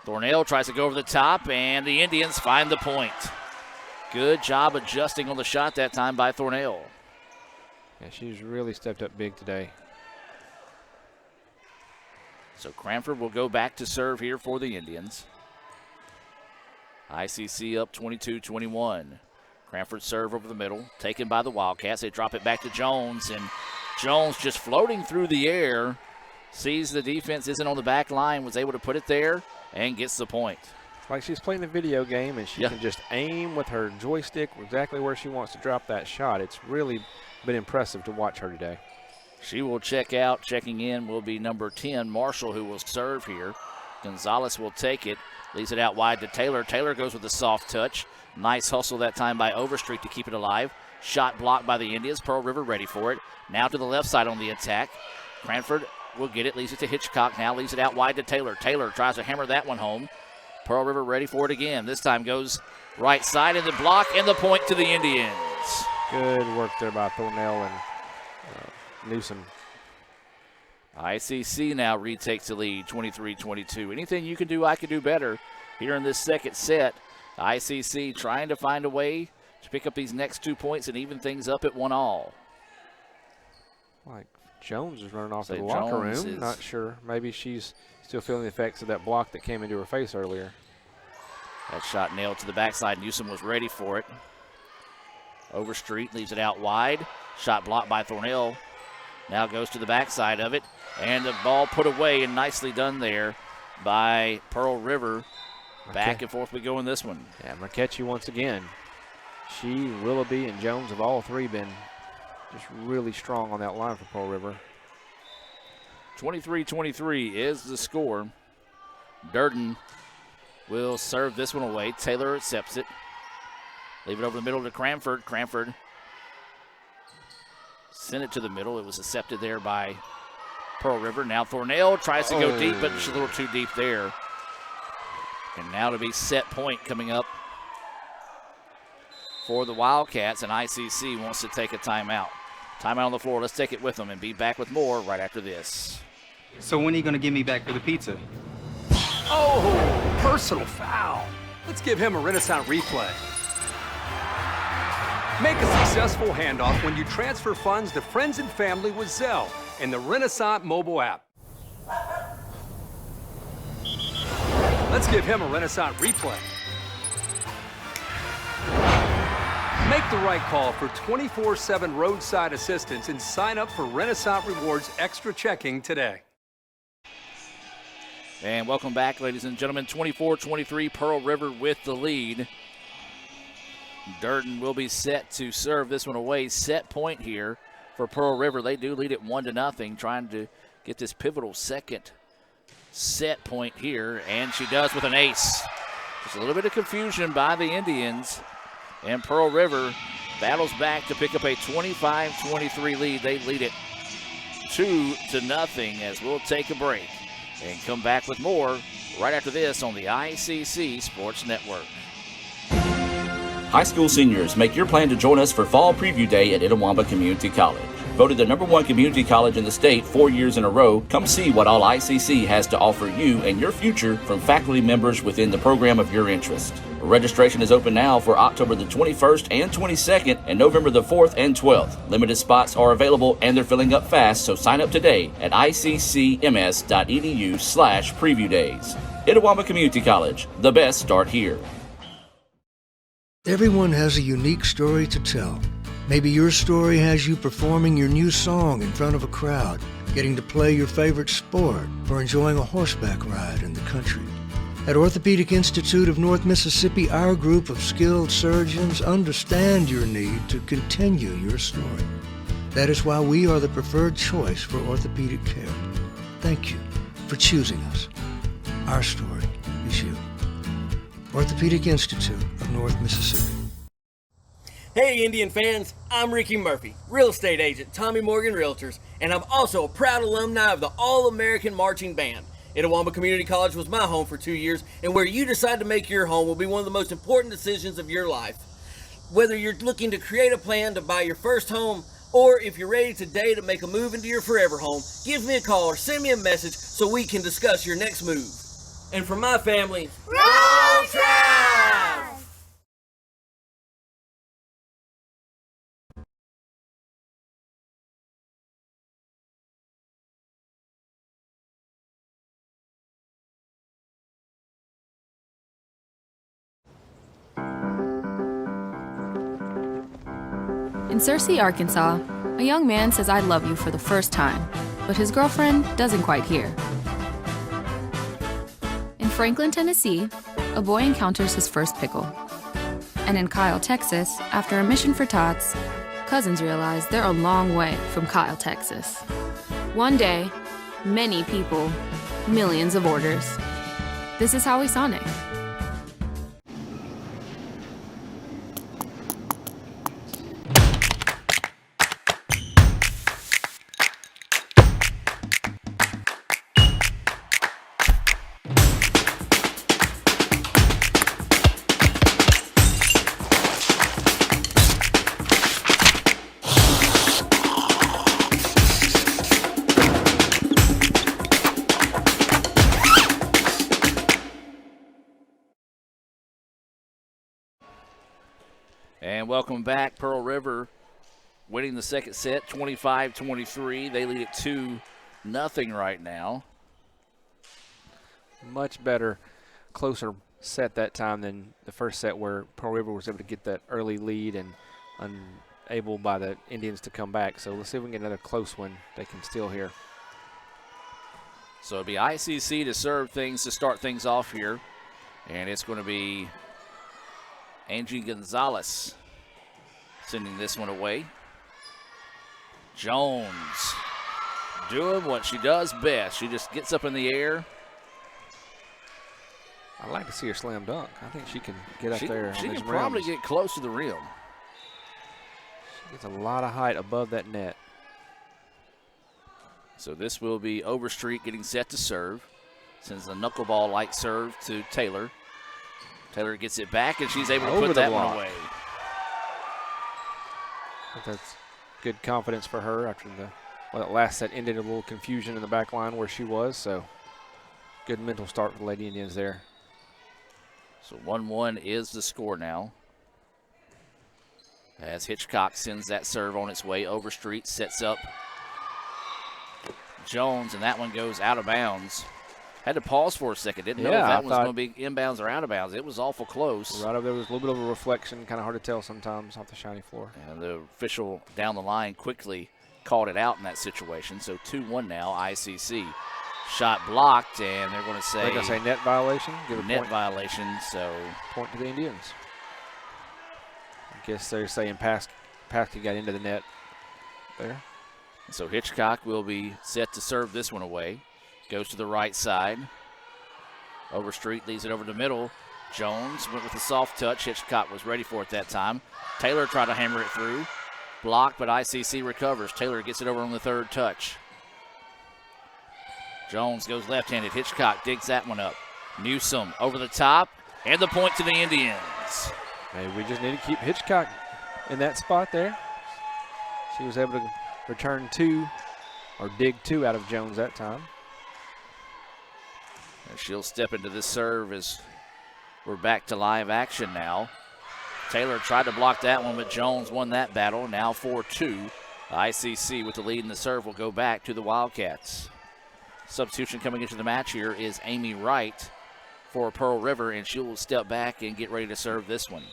Thornell tries to go over the top, and the Indians find the point. Good job adjusting on the shot that time by Thornell. Yeah, she's really stepped up big today. So Cranford will go back to serve here for the Indians. ICC up 22-21. Cranford serve over the middle, taken by the Wildcats. They drop it back to Jones, and Jones just floating through the air, sees the defense isn't on the back line, was able to put it there, and gets the point. It's like she's playing the video game, and she can just aim with her joystick exactly where she wants to drop that shot. It's really been impressive to watch her today. She will check out. Checking in will be number 10, Marshall, who will serve here. Gonzalez will take it, leaves it out wide to Taylor. Taylor goes with a soft touch. Nice hustle that time by Overstreet to keep it alive. Shot blocked by the Indians. Pearl River ready for it. Now to the left side on the attack. Cranford will get it, leaves it to Hitchcock now, leaves it out wide to Taylor. Taylor tries to hammer that one home. Pearl River ready for it again. This time goes right side in the block, and the point to the Indians. Good work there by Thornell and Newsom. ICC now retakes the lead, 23-22. Anything you can do, I can do better here in this second set. ICC trying to find a way to pick up these next 2 points and even things up at 1-all. Like Jones is running off to the So locker Jones room. is- Not sure. Maybe she's still feeling the effects of that block that came into her face earlier. That shot nailed to the backside. Newsom was ready for it. Overstreet leaves it out wide. Shot blocked by Thornell. Now goes to the backside of it. And the ball put away, and nicely done there by Pearl River. Back and forth we go in this one. Yeah, McKechnie once again. She, Willoughby, and Jones have all three been just really strong on that line for Pearl River. 23-23 is the score. Durden will serve this one away. Taylor accepts it. Leave it over the middle to Cranford. Cranford sent it to the middle. It was accepted there by Pearl River. Now Thornell tries to go deep, but she's a little too deep there. And now to be set point coming up for the Wildcats, and ICC wants to take a timeout. Timeout on the floor. Let's take it with them and be back with more right after this. So when are you going to give me back for the pizza? Oh, personal foul. Let's give him a Renaissance replay. Make a successful handoff when you transfer funds to friends and family with Zelle and the Renaissance mobile app. Let's give him a Renaissance replay. Make the right call for 24/7 roadside assistance and sign up for Renaissance Rewards Extra Checking today. And welcome back, ladies and gentlemen. 24-23, Pearl River with the lead. Durden will be set to serve this one away. Set point here for Pearl River. They do lead it 1-0, trying to get this pivotal second set point here, and she does with an ace. Just a little bit of confusion by the Indians, and Pearl River battles back to pick up a 25-23 lead. They lead it 2-0 as we'll take a break and come back with more right after this on the ICC Sports Network. High school seniors, make your plan to join us for Fall Preview Day at Itawamba Community College. Voted the #1 community college in the state 4 years in a row, come see what all ICC has to offer you and your future from faculty members within the program of your interest. Registration is open now for October the 21st and 22nd and November the 4th and 12th. Limited spots are available and they're filling up fast, so sign up today at iccms.edu/preview days. Itawamba Community College, the best start here. Everyone has a unique story to tell. Maybe your story has you performing your new song in front of a crowd, getting to play your favorite sport, or enjoying a horseback ride in the country. At Orthopedic Institute of North Mississippi, our group of skilled surgeons understand your need to continue your story. That is why we are the preferred choice for orthopedic care. Thank you for choosing us. Our story is you. Orthopedic Institute of North Mississippi. Hey Indian fans, I'm Ricky Murphy, real estate agent, Tommy Morgan Realtors, and I'm also a proud alumni of the All-American Marching Band. Itawamba Community College was my home for 2 years, and where you decide to make your home will be one of the most important decisions of your life. Whether you're looking to create a plan to buy your first home, or if you're ready today to make a move into your forever home, give me a call or send me a message so we can discuss your next move. And for my family, roll Trav! In Searcy, Arkansas, a young man says I love you for the first time, but his girlfriend doesn't quite hear. In Franklin, Tennessee, a boy encounters his first pickle. And in Kyle, Texas, after a mission for tots, cousins realize they're a long way from Kyle, Texas. One day, many people, millions of orders. This is Howie Sonic. And welcome back. Pearl River winning the second set, 25-23. They lead it 2-0 right now. Much better, closer set that time than the first set where Pearl River was able to get that early lead and unable by the Indians to come back. So let's see if we can get another close one they can steal here. So it'll be ICC to serve things to start things off here. And it's going to be Angie Gonzalez sending this one away. Jones doing what she does best. She just gets up in the air. I'd like to see her slam dunk. I think she can get up there. She on can those probably rims. get close to the rim. She gets a lot of height above that net. So this will be Overstreet getting set to serve. Sends a knuckleball-like serve to Taylor. Taylor gets it back, and she's able to Over put the that block. one away. I think that's good confidence for her after that last set ended a little confusion in the back line where she was. So good mental start for the Lady Indians there. So 1-1 is the score now. As Hitchcock sends that serve on its way. Overstreet sets up Jones, and that one goes out of bounds. Had to pause for a second. Didn't know if that was going to be inbounds or out of bounds. It was awful close. Right over there was a little bit of a reflection, kind of hard to tell sometimes off the shiny floor. And the official down the line quickly called it out in that situation. So 2-1 now, ICC. Shot blocked, and they're going to say... They're going to say net violation? Give a net point. violation, so... Point to the Indians. I guess they're saying Paskey got into the net there. So Hitchcock will be set to serve this one away. Goes to the right side. Overstreet leaves it over the middle. Jones went with a soft touch. Hitchcock was ready for it that time. Taylor tried to hammer it through. Blocked, but ICC recovers. Taylor gets it over on the third touch. Jones goes left-handed. Hitchcock digs that one up. Newsome over the top, and the point to the Indians. Maybe we just need to keep Hitchcock in that spot there. She was able to return two, or dig two out of Jones that time. And she'll step into this serve as we're back to live action now. Taylor tried to block that one, but Jones won that battle. Now 4-2. ICC with the lead in the serve will go back to the Wildcats. Substitution coming into the match here is Amy Wright for Pearl River, and she will step back and get ready to serve this one.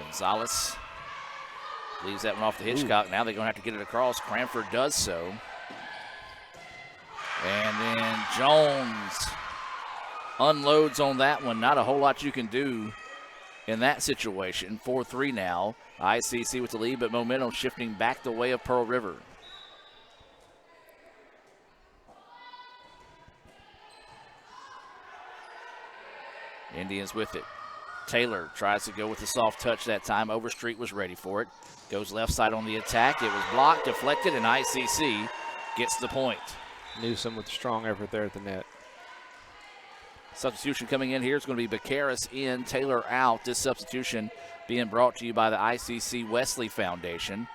Gonzalez leaves that one off to Hitchcock. Now they're going to have to get it across. Cranford does so. And then Jones unloads on that one. Not a whole lot you can do in that situation. 4-3 now. ICC with the lead, but momentum shifting back the way of Pearl River. Indians with it. Taylor tries to go with the soft touch that time. Overstreet was ready for it. Goes left side on the attack. It was blocked, deflected, and ICC gets the point. Newsome with a strong effort there at the net. Substitution coming in here is going to be Becaris in, Taylor out. This substitution being brought to you by the ICC Wesley Foundation.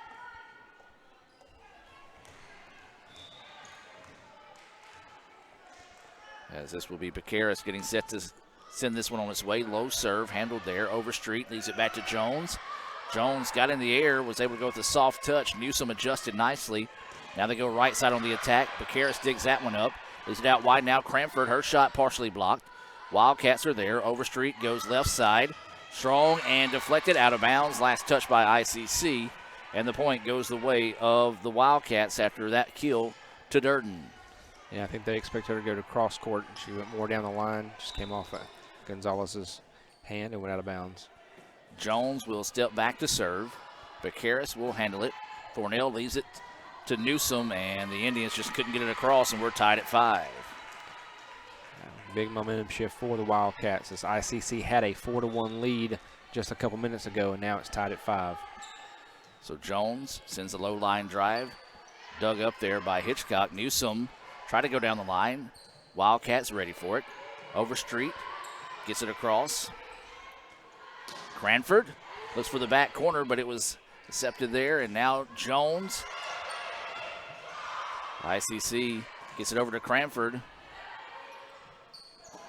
As this will be Becaris getting set to send this one on its way. Low serve, handled there. Overstreet leaves it back to Jones. Jones got in the air, was able to go with a soft touch. Newsome adjusted nicely. Now they go right side on the attack. Becaris digs that one up. Leaves it out wide now. Cranford, her shot partially blocked. Wildcats are there. Overstreet goes left side. Strong and deflected out of bounds. Last touch by ICC. And the point goes the way of the Wildcats after that kill to Durden. Yeah, I think they expect her to go to cross court. She went more down the line. Just came off Gonzalez's hand and went out of bounds. Jones will step back to serve. Becaris will handle it. Thornell leaves it to Newsome, and the Indians just couldn't get it across, and we're tied at 5. Big momentum shift for the Wildcats as ICC had a 4-1 lead just a couple minutes ago, and now it's tied at 5. So Jones sends a low line drive. Dug up there by Hitchcock. Newsome tried to go down the line. Wildcats ready for it. Overstreet gets it across. Cranford looks for the back corner, but it was accepted there, and now Jones. ICC gets it over to Cranford.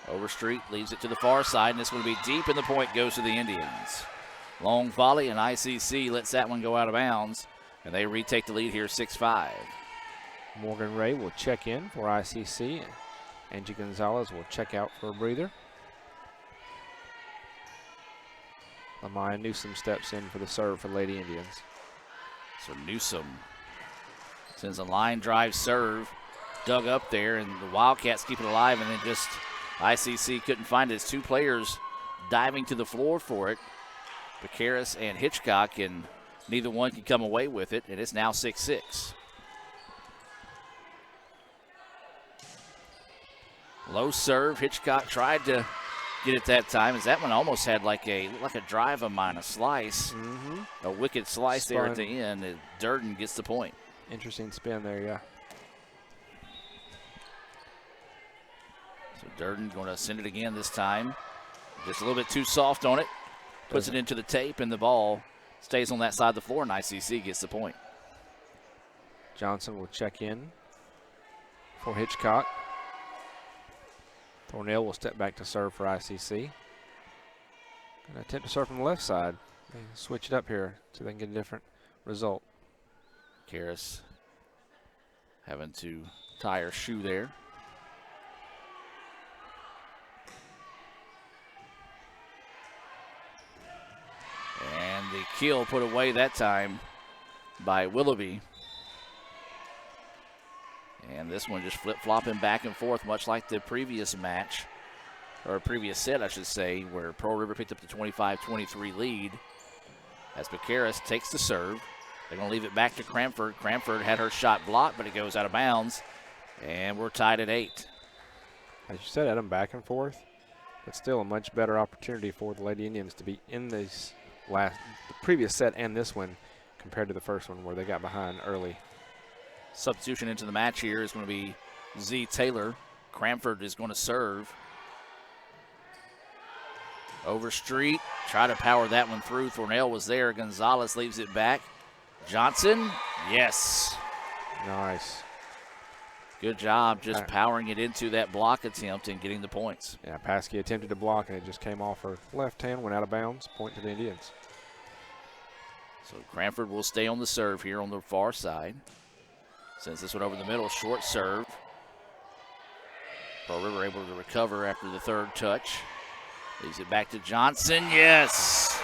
Overstreet leaves it to the far side, and this will be deep, and the point goes to the Indians. Long volley, and ICC lets that one go out of bounds, and they retake the lead here 6-5. Morgan Ray will check in for ICC. Angie Gonzalez will check out for a breather. Amaya Newsom steps in for the serve for Lady Indians. So Newsom sends a line drive serve, dug up there, and the Wildcats keep it alive, and then just ICC couldn't find it. It's two players diving to the floor for it, Picaris and Hitchcock, and neither one can come away with it, and it's now 6-6. Low serve. Hitchcock tried to get it that time, as that one almost had like a drive of mine, a slice, a wicked slice there at the end. Durden gets the point. Interesting spin there, yeah. So Durden going to send it again this time. Just a little bit too soft on it. Puts it into the tape, and the ball stays on that side of the floor, and ICC gets the point. Johnson will check in for Hitchcock. Thornell will step back to serve for ICC. Gonna attempt to serve from the left side. They switch it up here so they can get a different result. Karras having to tie her shoe there. And the kill put away that time by Willoughby. And this one just flip-flopping back and forth, much like the previous match, or previous set, I should say, where Pearl River picked up the 25-23 lead. As Picaris takes the serve, they're going to leave it back to Cranford. Cranford had her shot blocked, but it goes out of bounds, and we're tied at 8. As you said, Adam, back and forth, but still a much better opportunity for the Lady Indians to be in the previous set and this one compared to the first one where they got behind early. Substitution into the match here is going to be Z. Taylor. Cranford is going to serve. Overstreet, try to power that one through. Thornell was there. Gonzalez leaves it back. Johnson, yes. Nice. Good job just powering it into that block attempt and getting the points. Yeah, Paskey attempted to block, and it just came off her left hand, went out of bounds. Point to the Indians. So Cranford will stay on the serve here on the far side. Sends this one over the middle, short serve. Pearl River able to recover after the third touch. Leaves it back to Johnson, yes.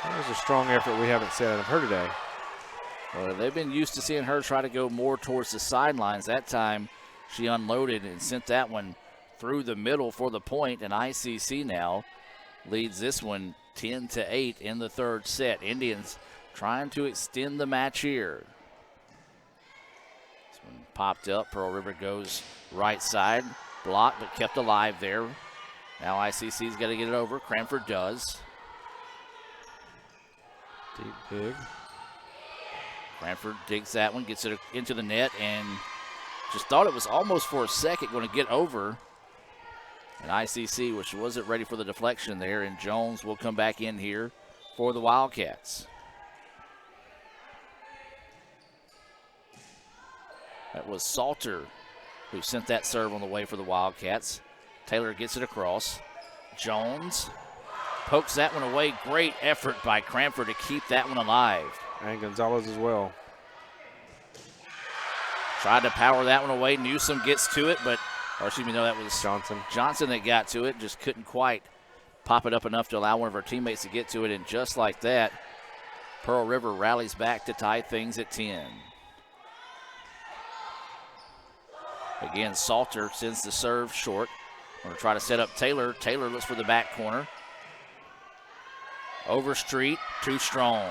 That was a strong effort we haven't seen out of her today. Well, they've been used to seeing her try to go more towards the sidelines. That time she unloaded and sent that one through the middle for the point, and ICC now leads this one 10-8 in the third set. Indians trying to extend the match here. Popped up. Pearl River goes right side. Blocked, but kept alive there. Now ICC's got to get it over. Cranford does. Deep dig. Cranford digs that one, gets it into the net, and just thought it was almost for a second going to get over. And ICC, which wasn't ready for the deflection there, and Jones will come back in here for the Wildcats. That was Salter who sent that serve on the way for the Wildcats. Taylor gets it across. Jones pokes that one away. Great effort by Cranford to keep that one alive. And Gonzalez as well. Tried to power that one away. Newsom gets to it, but, or excuse me, no, that was Johnson that got to it. Just couldn't quite pop it up enough to allow one of our teammates to get to it. And just like that, Pearl River rallies back to tie things at 10. Again, Salter sends the serve short. Going to try to set up Taylor. Taylor looks for the back corner. Overstreet, too strong.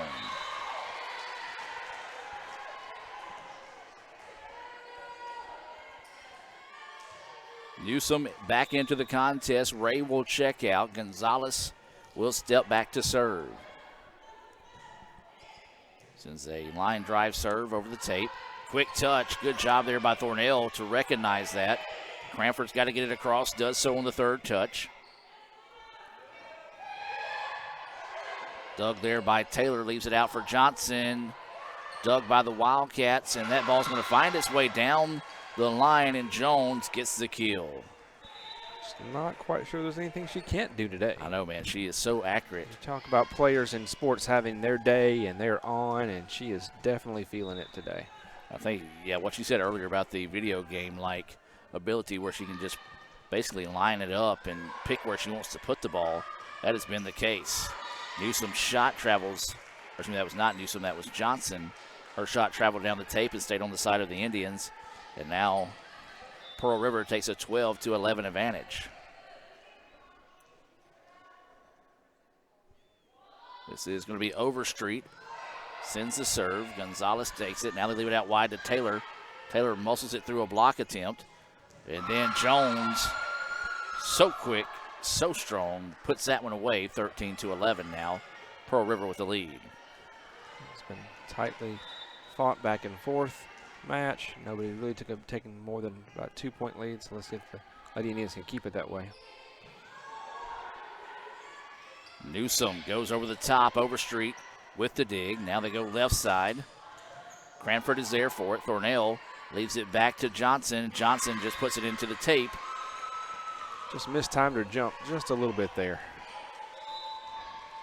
Newsom back into the contest. Ray will check out. Gonzalez will step back to serve. Sends a line drive serve over the tape. Quick touch. Good job there by Thornell to recognize that. Cranford's got to get it across. Does so on the third touch. Dug there by Taylor. Leaves it out for Johnson. Dug by the Wildcats. And that ball's going to find its way down the line. And Jones gets the kill. Just not quite sure there's anything she can't do today. I know, man. She is so accurate. You talk about players in sports having their day and they're on, and she is definitely feeling it today. I think, yeah, what you said earlier about the video game-like ability where she can just basically line it up and pick where she wants to put the ball, that has been the case. Newsom's shot travels, or excuse me, that was not Newsom, that was Johnson. Her shot traveled down the tape and stayed on the side of the Indians, and now Pearl River takes a 12-11 advantage. This is going to be Overstreet. Sends the serve. Gonzalez takes it. Now they leave it out wide to Taylor. Taylor muscles it through a block attempt. And then Jones, so quick, so strong, puts that one away. 13-11 now. Pearl River with the lead. It's been tightly fought back and forth match. Nobody really taken more than about 2-point lead, so let's see if the Lady Indians can keep it that way. Newsom goes over the top, Overstreet with the dig. Now they go left side. Cranford is there for it. Thornell leaves it back to Johnson. Johnson just puts it into the tape. Just mistimed her jump just a little bit there.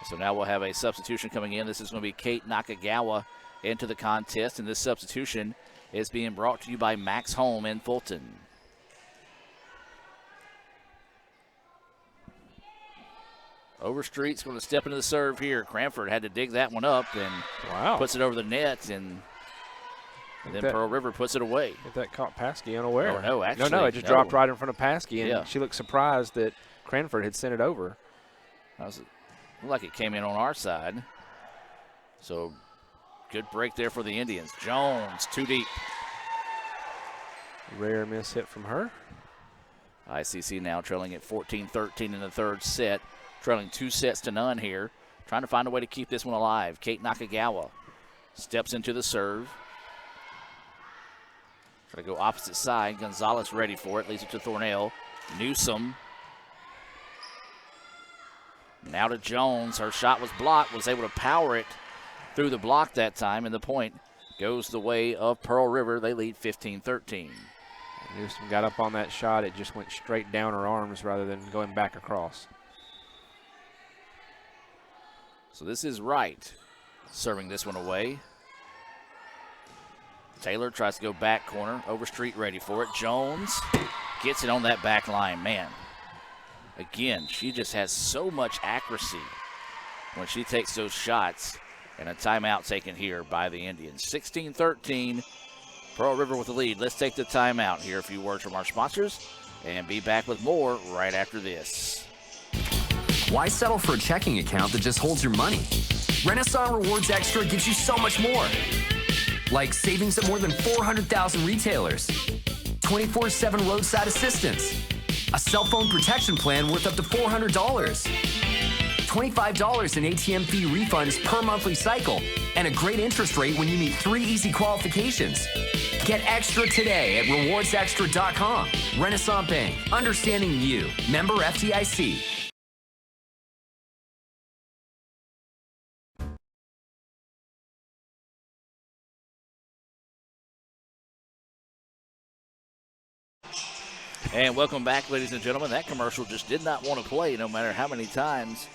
So now we'll have a substitution coming in. This is going to be Kate Nakagawa into the contest, and this substitution is being brought to you by Max Home in Fulton. Overstreet's going to step into the serve here. Cranford had to dig that one up and puts it over the net, and then Pearl River puts it away. If that caught Paskey unaware. Oh, no, actually. No, it just dropped right in front of Paskey, and she looked surprised that Cranford had sent it over. Looked like it came in on our side. So good break there for the Indians. Jones, too deep. Rare miss hit from her. ICC now trailing at 14-13 in the third set. Trailing 2-0 here. Trying to find a way to keep this one alive. Kate Nakagawa steps into the serve. Try to go opposite side. Gonzalez ready for it. Leaves it to Thornell. Newsom. Now to Jones. Her shot was blocked. Was able to power it through the block that time. And the point goes the way of Pearl River. They lead 15-13. Newsom got up on that shot. It just went straight down her arms rather than going back across. So this is Wright serving this one away. Taylor tries to go back corner. Overstreet ready for it. Jones gets it on that back line. Man, again, she just has so much accuracy when she takes those shots. And a timeout taken here by the Indians. 16-13, Pearl River with the lead. Let's take the timeout. Hear a few words from our sponsors and be back with more right after this. Why settle for a checking account that just holds your money? Renaissance Rewards Extra gives you so much more. Like savings at more than 400,000 retailers, 24/7 roadside assistance, a cell phone protection plan worth up to $400, $25 in ATM fee refunds per monthly cycle, and a great interest rate when you meet 3 easy qualifications. Get extra today at rewardsextra.com. Renaissance Bank, understanding you. Member FDIC. And welcome back, ladies and gentlemen. That commercial just did not want to play no matter how many times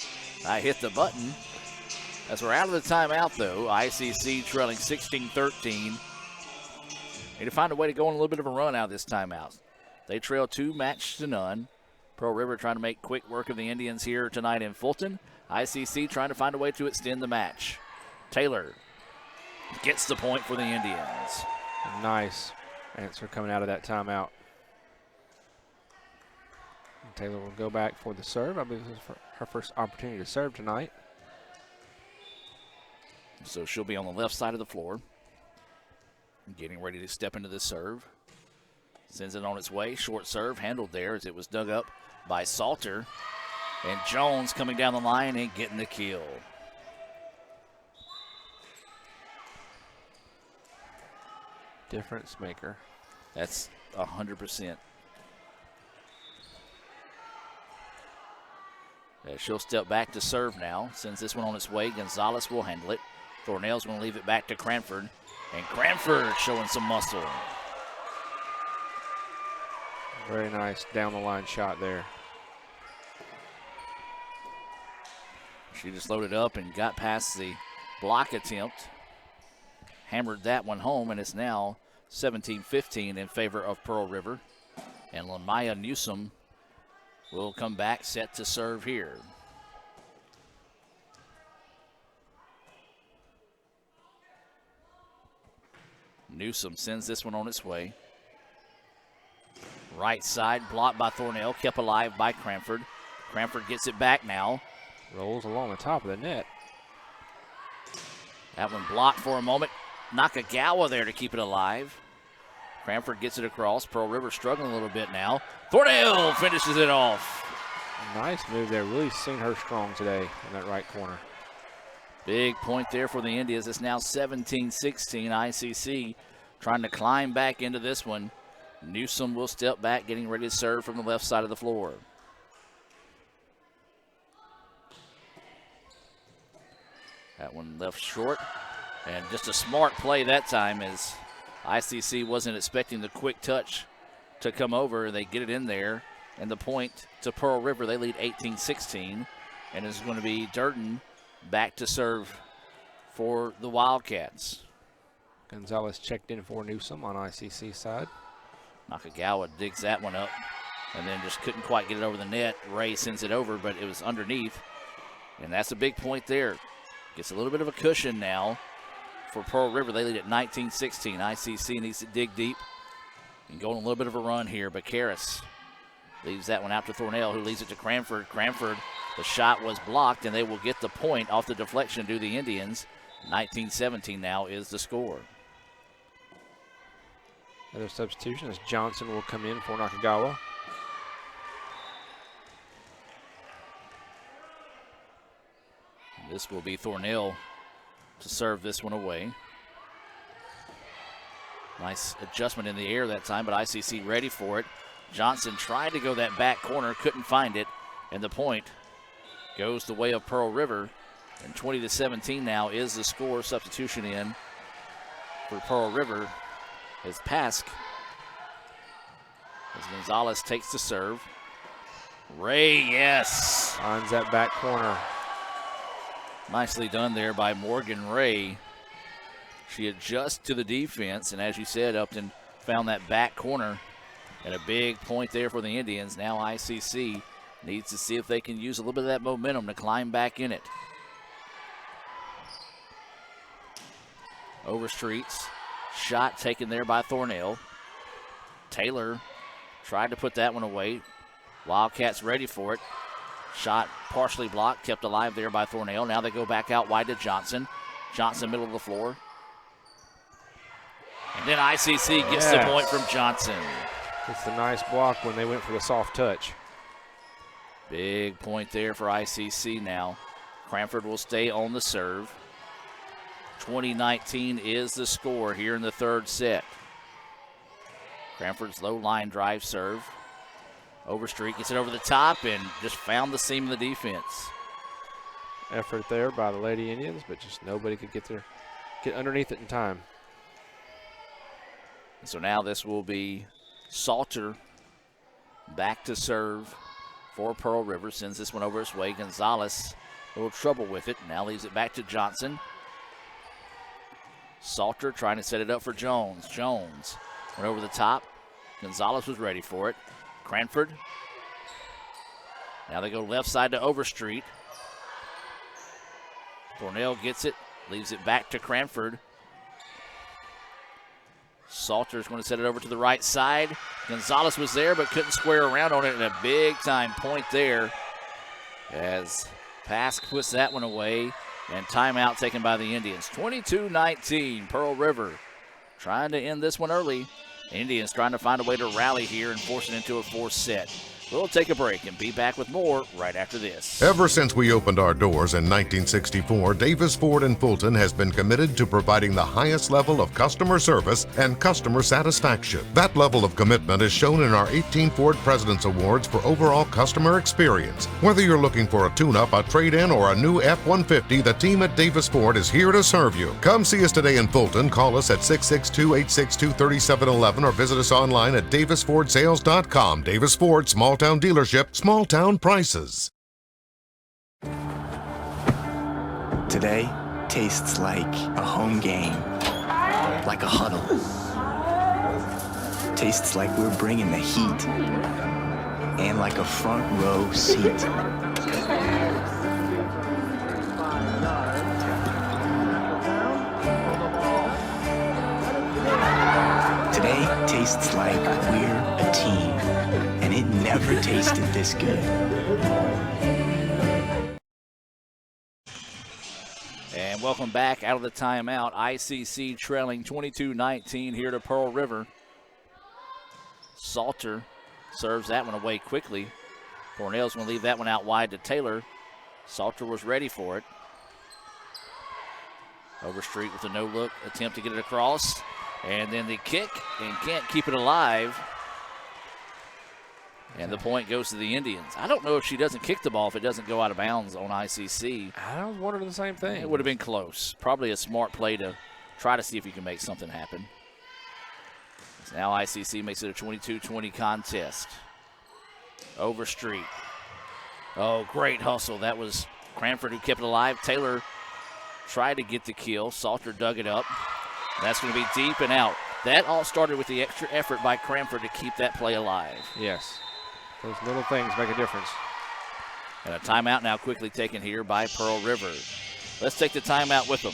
I hit the button. As we're out of the timeout, though, ICC trailing 16-13. Need to find a way to go on a little bit of a run out of this timeout. They trail 2-0. Pearl River trying to make quick work of the Indians here tonight in Fulton. ICC trying to find a way to extend the match. Taylor gets the point for the Indians. Nice answer coming out of that timeout. Taylor will go back for the serve. I believe this is her first opportunity to serve tonight. So she'll be on the left side of the floor. Getting ready to step into the serve. Sends it on its way. Short serve handled there as it was dug up by Salter. And Jones coming down the line and getting the kill. Difference maker. That's 100%. She'll step back to serve now. Sends this one on its way. Gonzalez will handle it. Thornell's going to leave it back to Cranford. And Cranford showing some muscle. Very nice down the line shot there. She just loaded up and got past the block attempt. Hammered that one home, and it's now 17-15 in favor of Pearl River. And Lamaya Newsom will come back set to serve here. Newsom sends this one on its way. Right side blocked by Thornell, kept alive by Cranford. Cranford gets it back now. Rolls along the top of the net. That one blocked for a moment. Nakagawa there to keep it alive. Cranford gets it across. Pearl River struggling a little bit now. Thornell finishes it off. Nice move there. Really seen her strong today in that right corner. Big point there for the Indians. It's now 17-16. ICC trying to climb back into this one. Newsom will step back, getting ready to serve from the left side of the floor. That one left short. And just a smart play that time, as ICC wasn't expecting the quick touch to come over. They get it in there. And the point to Pearl River. They lead 18-16. And it's going to be Durden back to serve for the Wildcats. Gonzalez checked in for Newsom on ICC side. Nakagawa digs that one up and then just couldn't quite get it over the net. Ray sends it over, but it was underneath. And that's a big point there. Gets a little bit of a cushion now for Pearl River. They lead at 19-16. ICC needs to dig deep and go on a little bit of a run here. But Karras leaves that one out to Thornell, who leaves it to Cranford. Cranford, the shot was blocked, and they will get the point off the deflection to the Indians. 19-17 now is the score. Another substitution as Johnson will come in for Nakagawa. This will be Thornell to serve this one away. Nice adjustment in the air that time, but ICC ready for it. Johnson tried to go that back corner, couldn't find it, and the point goes the way of Pearl River. And 20-17 now is the score. Substitution in for Pearl River is Pask, as Gonzalez takes the serve. Ray, yes. Finds that back corner. Nicely done there by Morgan Ray. She adjusts to the defense, and as you said, Upton found that back corner. And a big point there for the Indians. Now ICC needs to see if they can use a little bit of that momentum to climb back in it. Overstreet's shot taken there by Thornell. Taylor tried to put that one away. Wildcats ready for it. Shot partially blocked, kept alive there by Thornell. Now they go back out wide to Johnson. Johnson, middle of the floor. And then ICC gets the point from Johnson. It's a nice block when they went for the soft touch. Big point there for ICC now. Cranford will stay on the serve. 20-19 is the score here in the third set. Cranford's low line drive serve. Overstreet gets it over the top and just found the seam of the defense. Effort there by the Lady Indians, but just nobody could get underneath it in time. And so now this will be Salter back to serve for Pearl River. Sends this one over his way. Gonzalez, a little trouble with it. Now leaves it back to Johnson. Salter trying to set it up for Jones. Jones went over the top. Gonzalez was ready for it. Cranford. Now they go left side to Overstreet. Thornell gets it, leaves it back to Cranford. Salter's going to set it over to the right side. Gonzalez was there but couldn't square around on it, and a big time point there as Pask puts that one away, and timeout taken by the Indians. 22-19, Pearl River trying to end this one early. Indians trying to find a way to rally here and force it into a fourth set. We'll take a break and be back with more right after this. Ever since we opened our doors in 1964, Davis Ford in Fulton has been committed to providing the highest level of customer service and customer satisfaction. That level of commitment is shown in our 18 Ford President's Awards for overall customer experience. Whether you're looking for a tune-up, a trade-in, or a new F-150, the team at Davis Ford is here to serve you. Come see us today in Fulton. Call us at 662-862-3711 or visit us online at davisfordsales.com. Davis Ford, small town dealership, small town prices. Today tastes like a home game, like a huddle. Tastes like we're bringing the heat, and like a front row seat. Today tastes like we're a team, and it never tasted this good. And welcome back out of the timeout. ICC trailing 22-19 here to Pearl River. Salter serves that one away quickly. Cornell's going to leave that one out wide to Taylor. Salter was ready for it. Overstreet with a no-look attempt to get it across. And then the kick, and can't keep it alive. And the point goes to the Indians. I don't know if she doesn't kick the ball if it doesn't go out of bounds on ICC. I was wondering the same thing. It would have been close. Probably a smart play to try to see if you can make something happen. So now ICC makes it a 22-20 contest. Overstreet. Oh, great hustle. That was Cranford who kept it alive. Taylor tried to get the kill. Salter dug it up. That's going to be deep and out. That all started with the extra effort by Cranford to keep that play alive. Yes. Those little things make a difference. And a timeout now quickly taken here by Pearl River. Let's take the timeout with them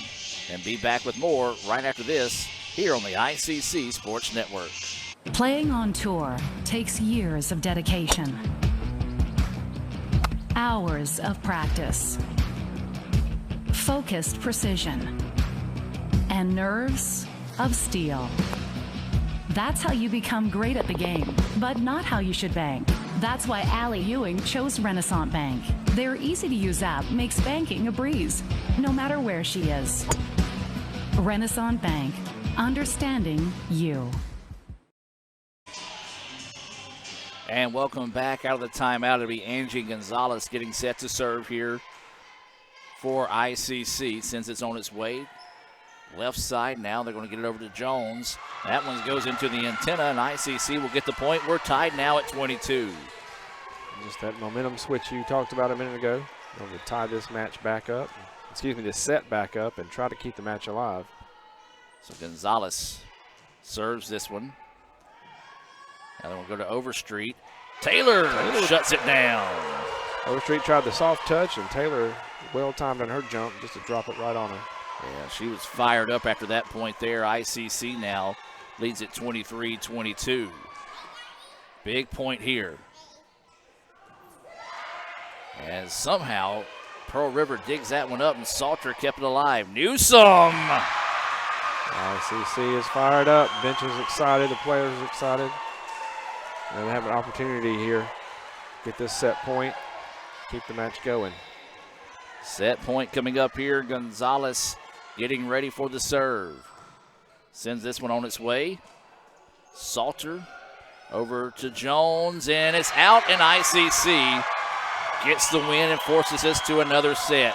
and be back with more right after this here on the ICC Sports Network. Playing on tour takes years of dedication, hours of practice, focused precision, and nerves of steel. That's how you become great at the game, but not how you should bank. That's why Allie Ewing chose Renaissance Bank. Their easy-to-use app makes banking a breeze, no matter where she is. Renaissance Bank, understanding you. And welcome back out of the timeout. It'll be Angie Gonzalez getting set to serve here for ICC since it's on its way. Left side now, they're going to get it over to Jones. That one goes into the antenna, and ICC will get the point. We're tied now at 22. Just that momentum switch you talked about a minute ago. Going to tie this match back up, this set back up, and try to keep the match alive. So Gonzalez serves this one. Now we'll go to Overstreet. Taylor shuts it down. Overstreet tried the soft touch, and Taylor well-timed on her jump just to drop it right on her. Yeah, she was fired up after that point there. ICC now leads at 23-22. Big point here. And somehow Pearl River digs that one up, and Salter kept it alive. Newsome! ICC is fired up. Bench is excited. The players are excited. And they have an opportunity here. Get this set point. Keep the match going. Set point coming up here. Gonzalez getting ready for the serve. Sends this one on its way. Salter over to Jones, and it's out, and ICC gets the win and forces us to another set.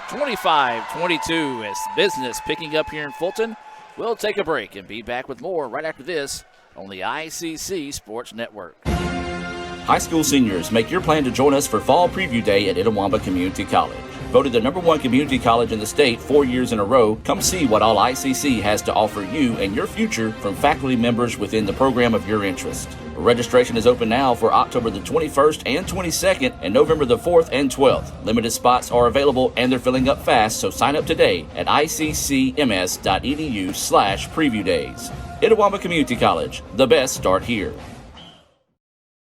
25-22 as business picking up here in Fulton. We'll take a break and be back with more right after this on the ICC Sports Network. High school seniors, make your plan to join us for Fall Preview Day at Itawamba Community College. Voted the #1 community college in the state 4 years in a row, come see what all ICC has to offer you and your future from faculty members within the program of your interest. Registration is open now for October the 21st and 22nd and November the 4th and 12th. Limited spots are available and they're filling up fast, so sign up today at iccms.edu/preview days. Itawamba Community College, the best start here.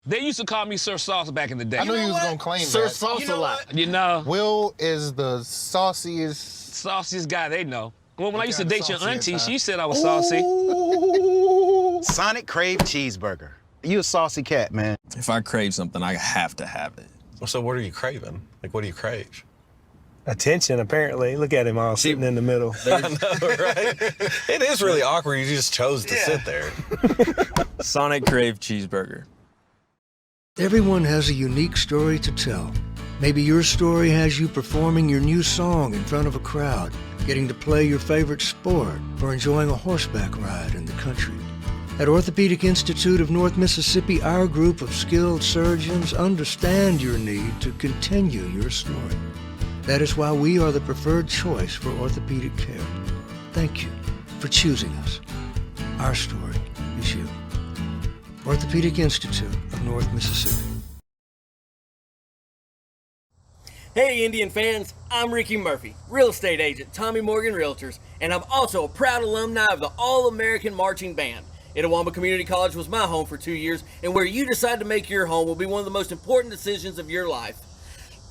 They used to call me Sir Sauce back in the day. I knew you was going to claim Sir that. Sauce a lot. You know. Will is the sauciest guy they know. Well, when I used to date your auntie, she said I was saucy. Sonic Crave Cheeseburger. You a saucy cat, man. If I crave something, I have to have it. So what are you craving? Like, what do you crave? Attention, apparently. Look at him all sitting in the middle. I know, right? It is really awkward. You just chose to sit there. Sonic Crave Cheeseburger. Everyone has a unique story to tell. Maybe your story has you performing your new song in front of a crowd, getting to play your favorite sport, or enjoying a horseback ride in the country. At Orthopedic Institute of North Mississippi, our group of skilled surgeons understand your need to continue your story. That is why we are the preferred choice for orthopedic care. Thank you for choosing us. Our story is you. Orthopedic Institute of North Mississippi. Hey Indian fans, I'm Ricky Murphy, real estate agent, Tommy Morgan Realtors, and I'm also a proud alumni of the All-American Marching Band. Itawamba Community College was my home for 2 years, and where you decide to make your home will be one of the most important decisions of your life.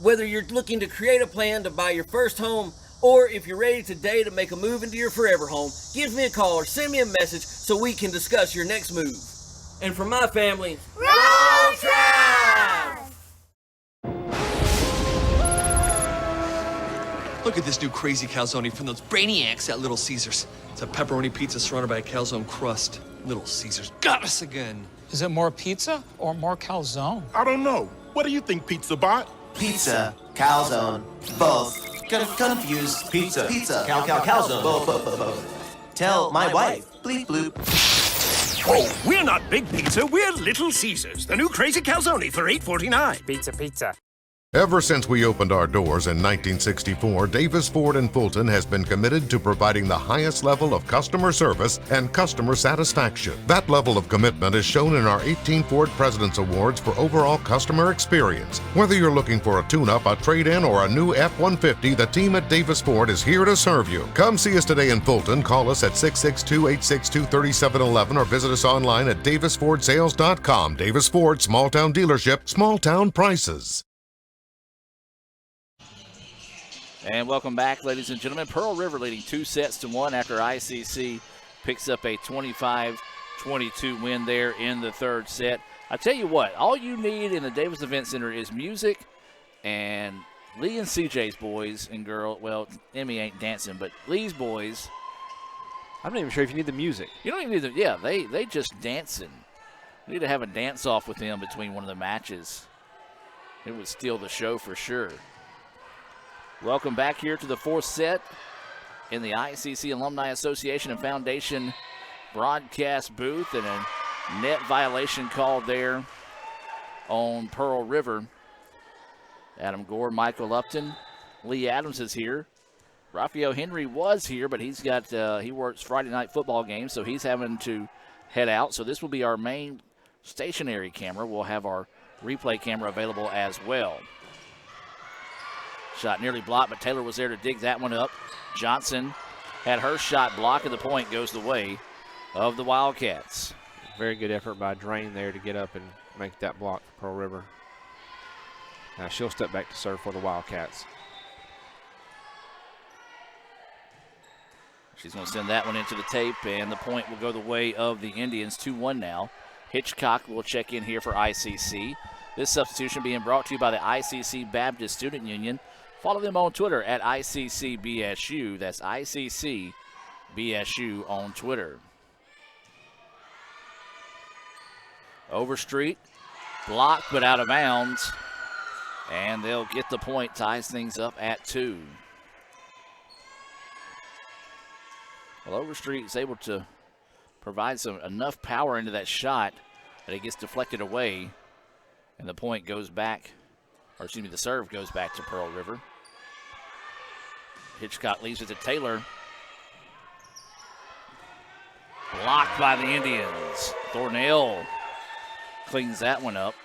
Whether you're looking to create a plan to buy your first home, or if you're ready today to make a move into your forever home, give me a call or send me a message so we can discuss your next move. And for my family, Roll Tide! Look at this new crazy calzone from those brainiacs at Little Caesars. It's a pepperoni pizza surrounded by a calzone crust. Little Caesars got us again. Is it more pizza or more calzone? I don't know. What do you think, Pizza Bot? Pizza, calzone, both. Confused. Pizza, calzone, both. Tell my wife. Bleep bloop. Oh, we're not Big Pizza. We're Little Caesars. The new crazy calzone for $8.49. Pizza. Ever since we opened our doors in 1964, Davis Ford in Fulton has been committed to providing the highest level of customer service and customer satisfaction. That level of commitment is shown in our 18 Ford President's Awards for overall customer experience. Whether you're looking for a tune-up, a trade-in, or a new F-150, the team at Davis Ford is here to serve you. Come see us today in Fulton. Call us at 662-862-3711 or visit us online at davisfordsales.com. Davis Ford, small-town dealership, small-town prices. And welcome back, ladies and gentlemen. Pearl River leading 2-1 after ICC picks up a 25-22 win there in the third set. I tell you what, all you need in the Davis Event Center is music, and Lee and CJ's boys and girl, well, Emmy ain't dancing, but Lee's boys. I'm not even sure if you need the music. You don't even need the, yeah, they just dancing. You need to have a dance-off with them between one of the matches. It would steal the show for sure. Welcome back here to the fourth set in the ICC Alumni Association and Foundation broadcast booth, and a net violation called there on Pearl River. Adam Gore, Michael Upton, Lee Adams is here. Raphael Henry was here, but he's got he works Friday night football games, so he's having to head out. So this will be our main stationary camera. We'll have our replay camera available as well. Shot nearly blocked, but Taylor was there to dig that one up. Johnson had her shot blocked, and the point goes the way of the Wildcats. Very good effort by Drain there to get up and make that block for Pearl River. Now she'll step back to serve for the Wildcats. She's going to send that one into the tape, and the point will go the way of the Indians. 2-1 now. Hitchcock will check in here for ICC. This substitution being brought to you by the ICC Baptist Student Union. Follow them on Twitter at ICCBSU. That's ICCBSU on Twitter. Overstreet, blocked but out of bounds. And they'll get the point, ties things up at 2. Well, Overstreet is able to provide enough power into that shot that it gets deflected away. And the point goes back, or excuse me, the serve goes back to Pearl River. Hitchcock leaves it to Taylor. Blocked by the Indians. Thornell cleans that one up.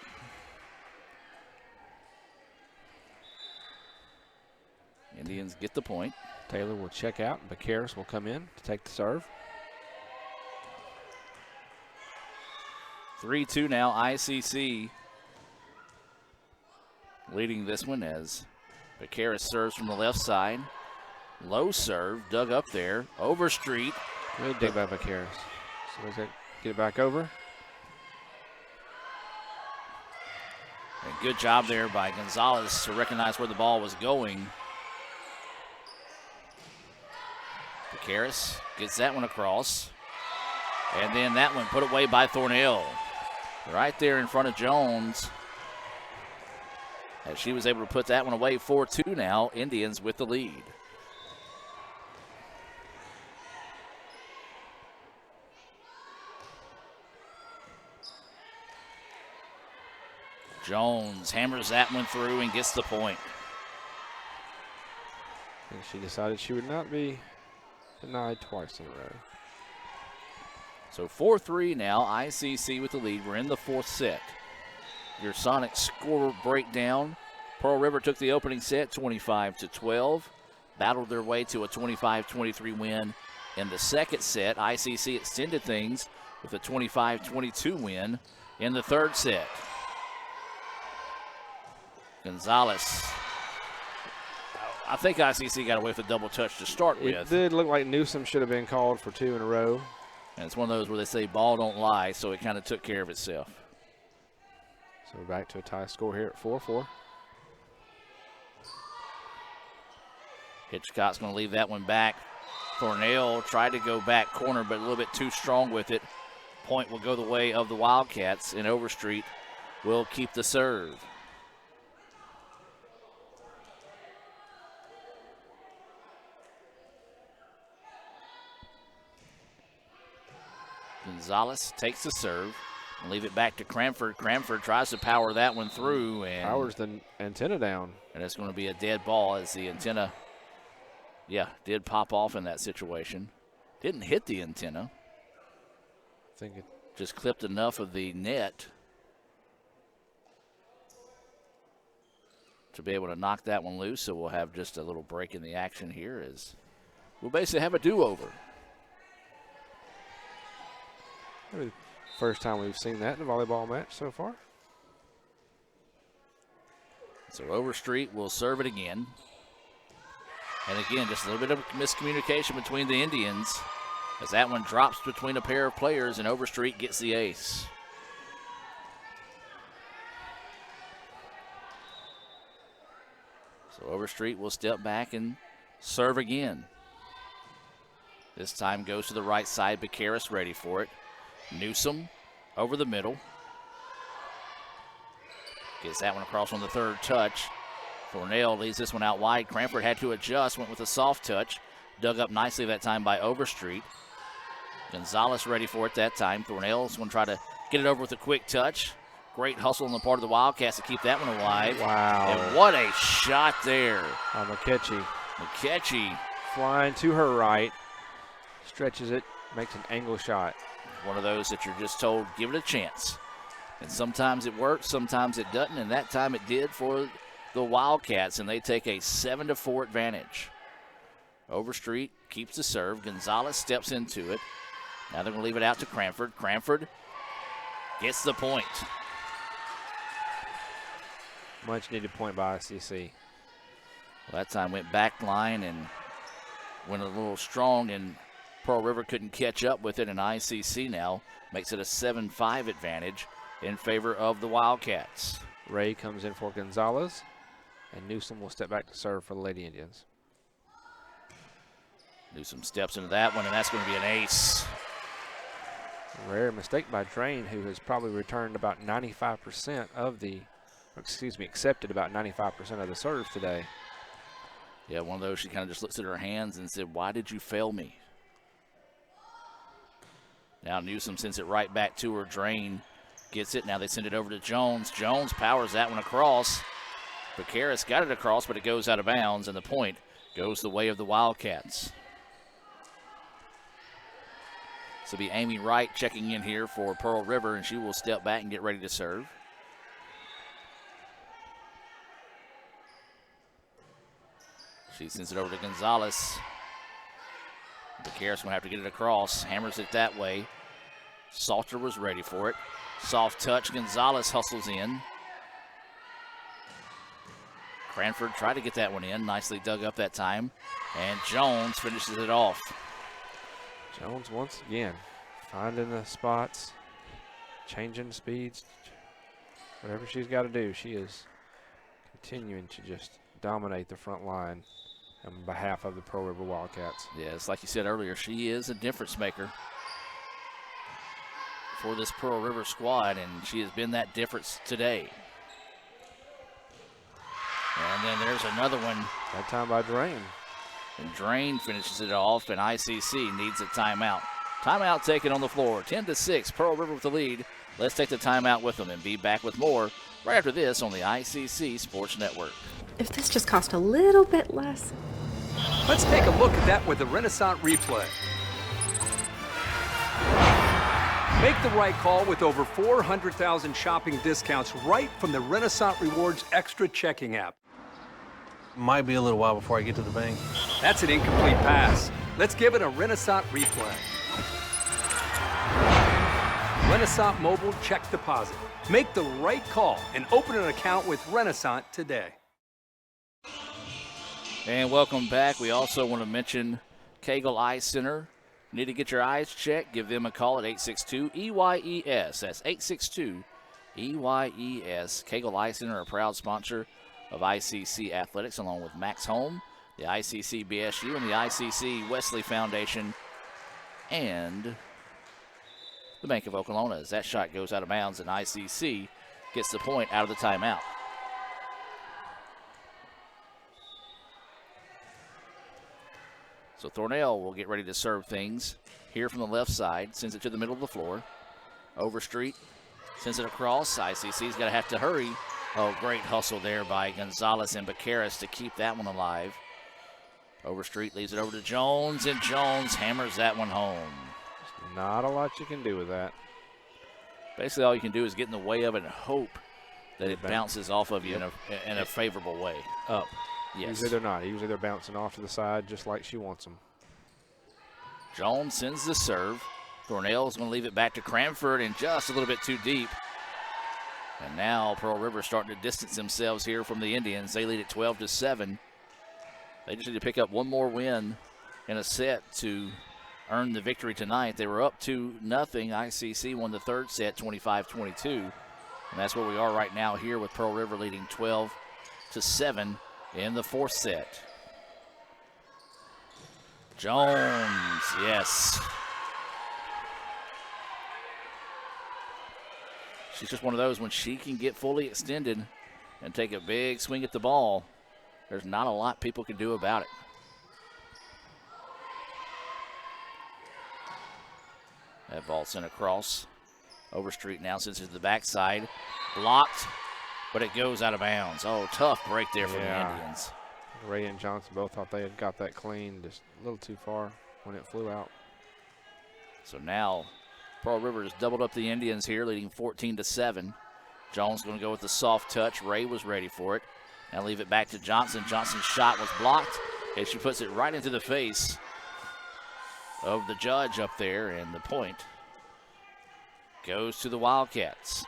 Indians get the point. Taylor will check out, and Vaqueros will come in to take the serve. 3-2 now, ICC leading this one as Vaqueros serves from the left side. Low serve, dug up there. Overstreet. Good dig by Vaqueros. So does that get it back over? And good job there by Gonzalez to recognize where the ball was going. Vaqueros gets that one across. And then that one put away by Thornell. Right there in front of Jones. As she was able to put that one away. 4-2 now. Indians with the lead. Jones hammers that one through and gets the point. She decided she would not be denied twice in a row. So 4-3 now, ICC with the lead. We're in the fourth set. Your Sonic score breakdown. Pearl River took the opening set 25-12, battled their way to a 25-23 win in the second set. ICC extended things with a 25-22 win in the third set. Gonzalez. I think ICC got away with a double touch to start with. It did look like Newsom should have been called for 2 in a row. And it's one of those where they say ball don't lie, so it kind of took care of itself. So we're back to a tie score here at 4-4. Hitchcock's going to leave that one back. Thornell tried to go back corner, but a little bit too strong with it. Point will go the way of the Wildcats, and Overstreet will keep the serve. Gonzalez takes the serve and leave it back to Cranford. Cranford tries to power that one through. And powers the antenna down. And it's going to be a dead ball as the antenna, did pop off in that situation. Didn't hit the antenna. I think it just clipped enough of the net to be able to knock that one loose. So we'll have just a little break in the action here as we'll basically have a do-over. Maybe the first time we've seen that in a volleyball match so far. So Overstreet will serve it again. And again, just a little bit of miscommunication between the Indians as that one drops between a pair of players and Overstreet gets the ace. So Overstreet will step back and serve again. This time goes to the right side. Becaris ready for it. Newsom over the middle. Gets that one across on the third touch. Thornell leaves this one out wide. Cranford had to adjust, went with a soft touch. Dug up nicely that time by Overstreet. Gonzalez ready for it that time. Thornell's going to try to get it over with a quick touch. Great hustle on the part of the Wildcats to keep that one alive. Wow. And what a shot there. McKetchie. McKetchie. Flying to her right. Stretches it, makes an angle shot. One of those that you're just told, give it a chance. And sometimes it works, sometimes it doesn't, and that time it did for the Wildcats, and they take a 7-4 advantage. Overstreet keeps the serve. Gonzalez steps into it. Now they're going to leave it out to Cranford. Cranford gets the point. Much needed point by ICC. Well, that time went back line and went a little strong, and Pearl River couldn't catch up with it, and ICC now makes it a 7-5 advantage in favor of the Wildcats. Ray comes in for Gonzalez, and Newsom will step back to serve for the Lady Indians. Newsom steps into that one, and that's going to be an ace. Rare mistake by Drain, who has probably returned about 95% of the, accepted about 95% of the serves today. Yeah, one of those, she kind of just looks at her hands and said, why did you fail me? Now Newsom sends it right back to her. Drain gets it. Now they send it over to Jones. Jones powers that one across. Becaris got it across, but it goes out of bounds, and the point goes the way of the Wildcats. So be Amy Wright checking in here for Pearl River, and she will step back and get ready to serve. She sends it over to Gonzalez. Becaris going to have to get it across. Hammers it that way. Salter was ready for it. Soft touch. Gonzalez hustles in. Cranford tried to get that one in. Nicely dug up that time. And Jones finishes it off. Jones once again finding the spots, changing speeds, whatever she's got to do. She is continuing to just dominate the front line on behalf of the Pearl River Wildcats. Yes, like you said earlier, she is a difference maker for this Pearl River squad, and she has been that difference today. And then there's another one. That time by Drain. And Drain finishes it off, and ICC needs a timeout. Timeout taken on the floor. 10-6, Pearl River with the lead. Let's take the timeout with them and be back with more right after this on the ICC Sports Network. If this just cost a little bit less. Let's take a look at that with the Renaissance replay. Make the right call with over 400,000 shopping discounts right from the Renaissance Rewards Extra checking app. Might be a little while before I get to the bank. That's an incomplete pass. Let's give it a Renaissance replay. Renaissance Mobile Check Deposit. Make the right call and open an account with Renaissance today. And welcome back. We also want to mention Cagle Eye Center. Need to get your eyes checked? Give them a call at 862-EYES. That's 862-EYES. Cagle Eye Center, a proud sponsor of ICC Athletics, along with Max Home, the ICC BSU, and the ICC Wesley Foundation, and the Bank of Oklahoma. As that shot goes out of bounds, and ICC gets the point out of the timeout. So Thornell will get ready to serve things here from the left side. Sends it to the middle of the floor. Overstreet sends it across. ICC's going to have to hurry. Oh, great hustle there by Gonzalez and Bacaris to keep that one alive. Overstreet leaves it over to Jones, and Jones hammers that one home. Not a lot you can do with that. Basically, all you can do is get in the way of it and hope that it bounces off of you in a favorable way. Up. Yes. Usually they're not. Usually they're bouncing off to the side just like she wants them. Jones sends the serve. Thornell's going to leave it back to Cranford and just a little bit too deep. And now Pearl River starting to distance themselves here from the Indians. They lead at 12-7. They just need to pick up one more win in a set to earn the victory tonight. They were up 2-0. ICC won the third set 25-22. And that's where we are right now here with Pearl River leading 12-7 in the fourth set. Jones, yes. She's just one of those, when she can get fully extended and take a big swing at the ball, there's not a lot people can do about it. That ball sent across. Overstreet now sends it to the backside. Blocked, but it goes out of bounds. Oh, tough break there for the Indians. Ray and Johnson both thought they had got that clean, just a little too far when it flew out. So now Pearl River has doubled up the Indians here, leading 14-7. Jones going to go with the soft touch. Ray was ready for it. Now leave it back to Johnson. Johnson's shot was blocked, and she puts it right into the face of the judge up there, and the point goes to the Wildcats.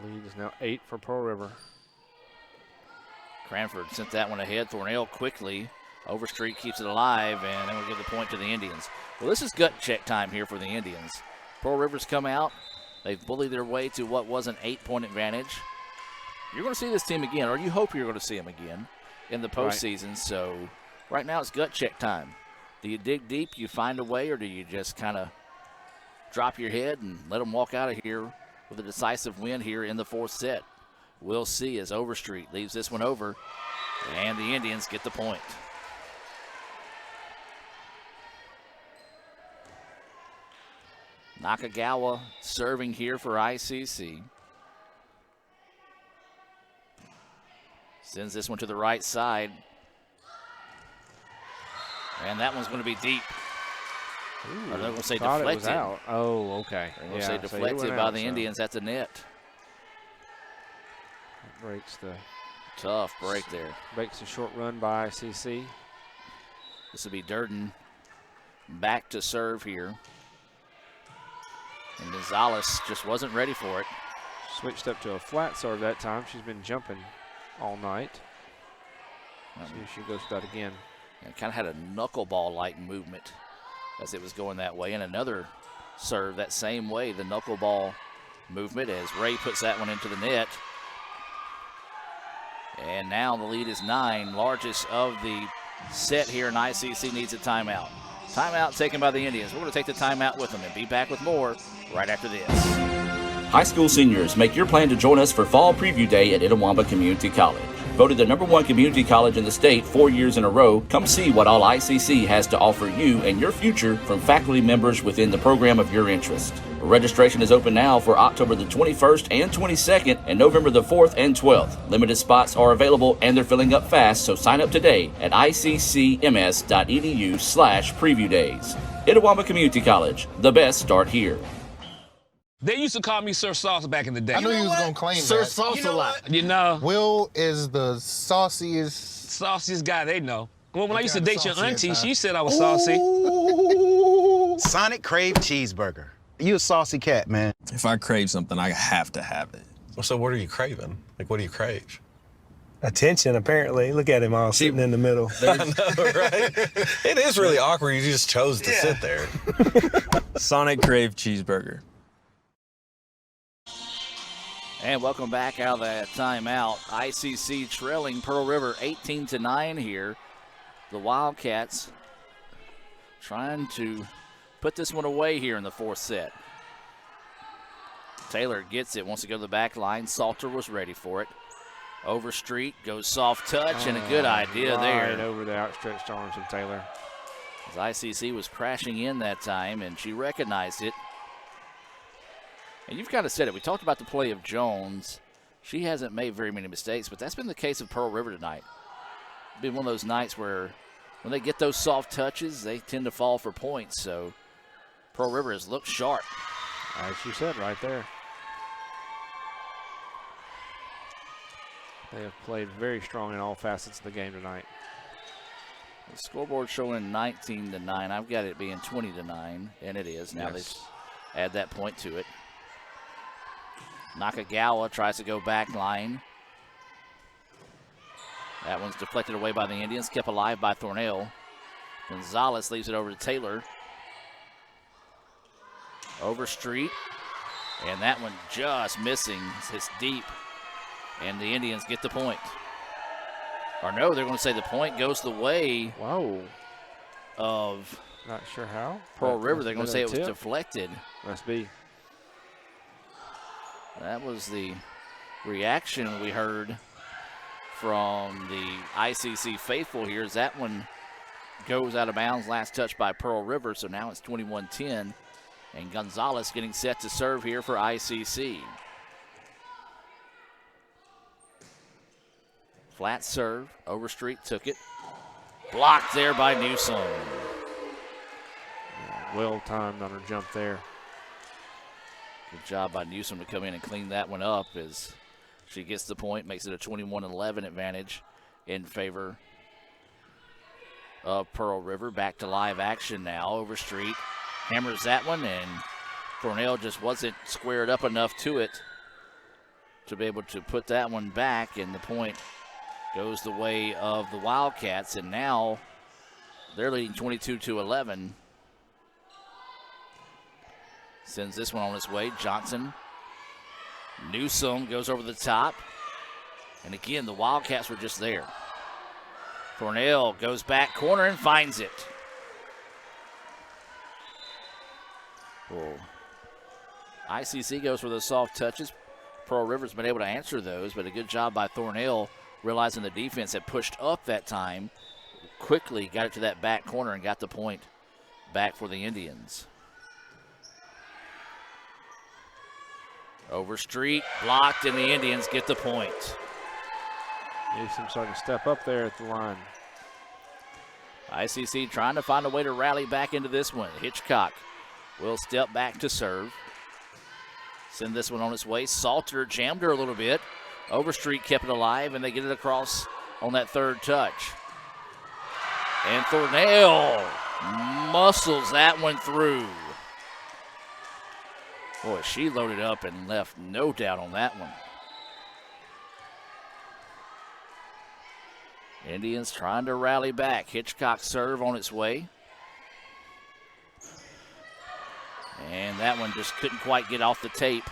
Lead is now 8 for Pearl River. Cranford sent that one ahead. Thornell quickly. Overstreet keeps it alive, and then we'll give the point to the Indians. Well, this is gut check time here for the Indians. Pearl River's come out. They've bullied their way to what was an 8-point advantage. You're going to see this team again, or you hope you're going to see them again in the postseason. Right. So right now it's gut check time. Do you dig deep, you find a way, or do you just kind of drop your head and let them walk out of here with a decisive win here in the fourth set? We'll see as Overstreet leaves this one over, and the Indians get the point. Nakagawa serving here for ICC. Sends this one to the right side. And that one's going to be deep. Ooh, or they're going to say deflected. deflected. It was out. Oh, okay. They're going to say deflected by the Indians at the net. That breaks the... Tough break there. Breaks a short run by ICC. This will be Durden back to serve here. And Gonzalez just wasn't ready for it. Switched up to a flat serve that time. She's been jumping all night. See if she goes for that again. And kind of had a knuckleball-like movement as it was going that way. And another serve that same way, the knuckleball movement, as Ray puts that one into the net. And now the lead is 9, largest of the set here, and ICC needs a timeout. Timeout taken by the Indians. We're going to take the timeout with them and be back with more right after this. High school seniors, make your plan to join us for Fall Preview Day at Itawamba Community College. Voted the #1 community college in the state 4 years in a row, come see what all ICC has to offer you and your future from faculty members within the program of your interest. Registration is open now for October the 21st and 22nd and November the 4th and 12th. Limited spots are available and they're filling up fast, so sign up today at iccms.edu/preview days. Itawamba Community College, the best start here. They used to call me Sir Sauce back in the day. I knew he was going to claim Sir that. Sauce a lot. You know. Will is the sauciest. Sauciest guy they know. Well, when I used to kinda date your saucy auntie, at she times. said I was saucy. Sonic Crave Cheeseburger. You a saucy cat, man. If I crave something, I have to have it. Well, so what are you craving? Like, what do you crave? Attention, apparently. Look at him all sitting in the middle. I know, right? It is really awkward. You just chose to sit there. Sonic Crave Cheeseburger. And welcome back out of that timeout. ICC trailing Pearl River 18-9 here. The Wildcats trying to put this one away here in the fourth set. Taylor gets it, wants to go to the back line. Salter was ready for it. Overstreet goes soft touch, and a good idea there. Right over the outstretched arms of Taylor. As ICC was crashing in that time, and she recognized it. And you've kind of said it. We talked about the play of Jones. She hasn't made very many mistakes, but that's been the case of Pearl River tonight. It's been one of those nights where when they get those soft touches, they tend to fall for points. So Pearl River has looked sharp. As you said right there. They have played very strong in all facets of the game tonight. The scoreboard showing 19-9. I've got it being 20-9, and it is. Now Yes. they add that point to it. Nakagawa tries to go back line. That one's deflected away by the Indians, kept alive by Thornell. Gonzalez leaves it over to Taylor. Overstreet, and that one just missing. It's deep, and the Indians get the point. Or no, they're going to say the point goes the way of Not sure how. Pearl but River. must They're have going to been say a it was tip. deflected. Must be. That was the reaction we heard from the ICC faithful here as that one goes out of bounds. Last touch by Pearl River, so now it's 21-10. And Gonzalez getting set to serve here for ICC. Flat serve. Overstreet took it. Blocked there by Newsom. Well timed on her jump there. Good job by Newsom to come in and clean that one up as she gets the point, makes it a 21-11 advantage in favor of Pearl River. Back to live action now. Overstreet hammers that one, and Thornell just wasn't squared up enough to it to be able to put that one back, and the point goes the way of the Wildcats, and now they're leading 22-11. Sends this one on its way. Johnson. Newsom goes over the top. And again, the Wildcats were just there. Thornell goes back corner and finds it. Well, ICC goes for those soft touches. Pearl River's been able to answer those, but a good job by Thornell, realizing the defense had pushed up that time. Quickly got it to that back corner and got the point back for the Indians. Overstreet, blocked, and the Indians get the point. Newsom starting to step up there at the line. ICC trying to find a way to rally back into this one. Hitchcock will step back to serve. Send this one on its way. Salter jammed her a little bit. Overstreet kept it alive, and they get it across on that third touch. And Thornell muscles that one through. Boy, she loaded up and left no doubt on that one. Indians trying to rally back. Hitchcock serve on its way. And that one just couldn't quite get off the tape.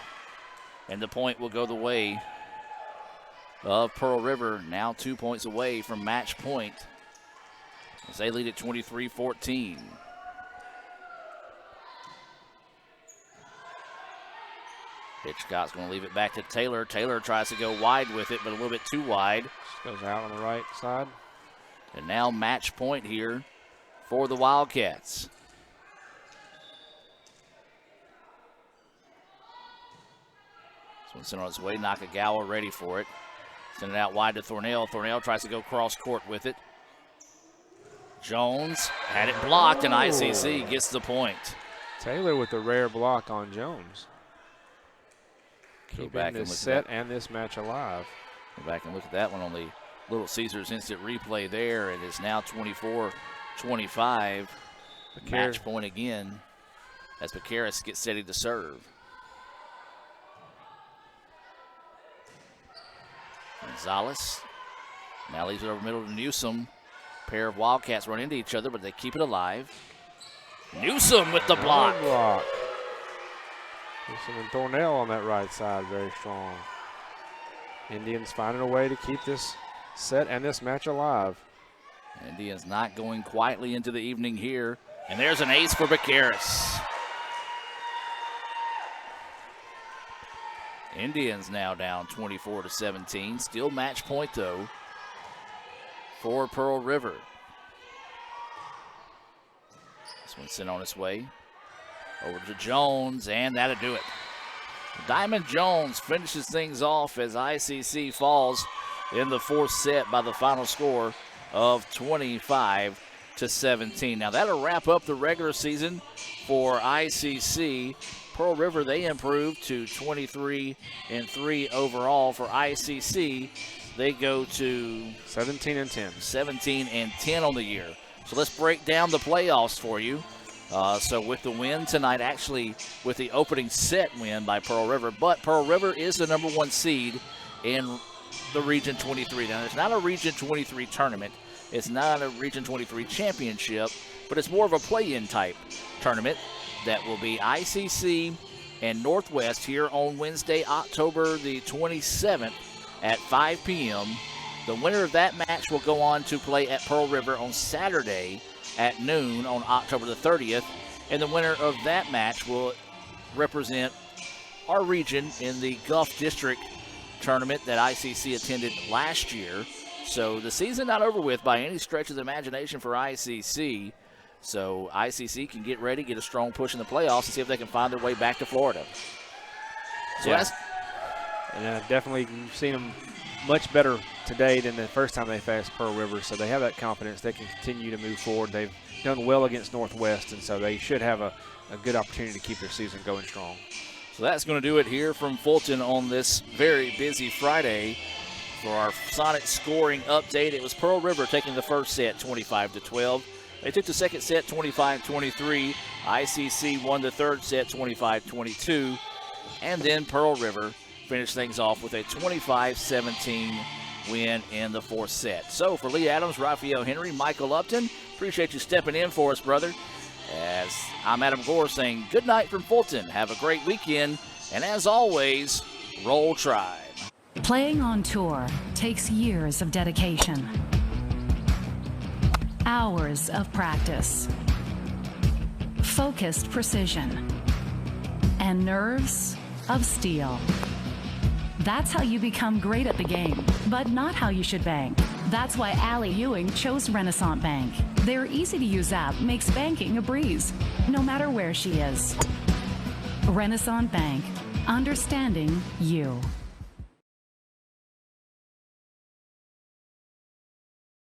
And the point will go the way of Pearl River. Now 2 points away from match point as they lead at Hitchcock's going to leave it back to Taylor. Taylor tries to go wide with it, but a little bit too wide. Just goes out on the right side. And now match point here for the Wildcats. This one's sent on its way. Nakagawa ready for it. Send it out wide to Thornell. Thornell tries to go cross court with it. Jones had it blocked, and ICC gets the point. Taylor with the rare block on Jones. Go Keeping back this and look set at that. and this match alive. Go back and look at that one on the Little Caesars instant replay there. It is now 24-25. Match point again as Vaqueris gets steady to serve. Gonzalez now leaves it over middle to Newsom. Pair of Wildcats run into each other, but they keep it alive. Newsom with the block. Newsom and Thornell on that right side, very strong. Indians finding a way to keep this set and this match alive. Indians not going quietly into the evening here. And there's an ace for Vaqueris. Indians now down 24-17. Still match point, though, for Pearl River. This one's sent on its way. Over to Jones, and that'll do it. Diamond Jones finishes things off as ICC falls in the fourth set by the final score of 25-17. Now that'll wrap up the regular season for ICC. Pearl River, they improved to 23-3 overall. For ICC, they go to 17-10. 17-10 on the year. So let's break down the playoffs for you. So with the win tonight, actually with the opening set win by Pearl River, but Pearl River is the number 1 seed in the Region 23. Now, it's not a Region 23 tournament. It's not a Region 23 championship, but it's more of a play-in type tournament that will be ICC and Northwest here on Wednesday, October the 27th at 5 p.m. The winner of that match will go on to play at Pearl River on Saturday at noon on October the 30th. And the winner of that match will represent our region in the Gulf District tournament that ICC attended last year. So the season not over with by any stretch of the imagination for ICC. So ICC can get ready, get a strong push in the playoffs, and see if they can find their way back to Florida. So yeah. And definitely you've seen them much better today than the first time they faced Pearl River, so they have that confidence. They can continue to move forward. They've done well against Northwest, and so they should have a good opportunity to keep their season going strong. So that's going to do it here from Fulton on this very busy Friday. For our Sonic scoring update, it was Pearl River taking the first set 25-12. They took the second set 25-23. ICC won the third set 25-22. And then Pearl River finished things off with a 25-17 win in the fourth set. So for Lee Adams, Raphael Henry, Michael Upton, appreciate you stepping in for us, brother. As I'm Adam Gore saying good night from Fulton. Have a great weekend. And as always, Roll Tribe. Playing on tour takes years of dedication, hours of practice, focused precision, and nerves of steel. That's how you become great at the game, but not how you should bank. That's why Allie Ewing chose Renaissance Bank. Their easy-to-use app makes banking a breeze, no matter where she is. Renaissance Bank, understanding you.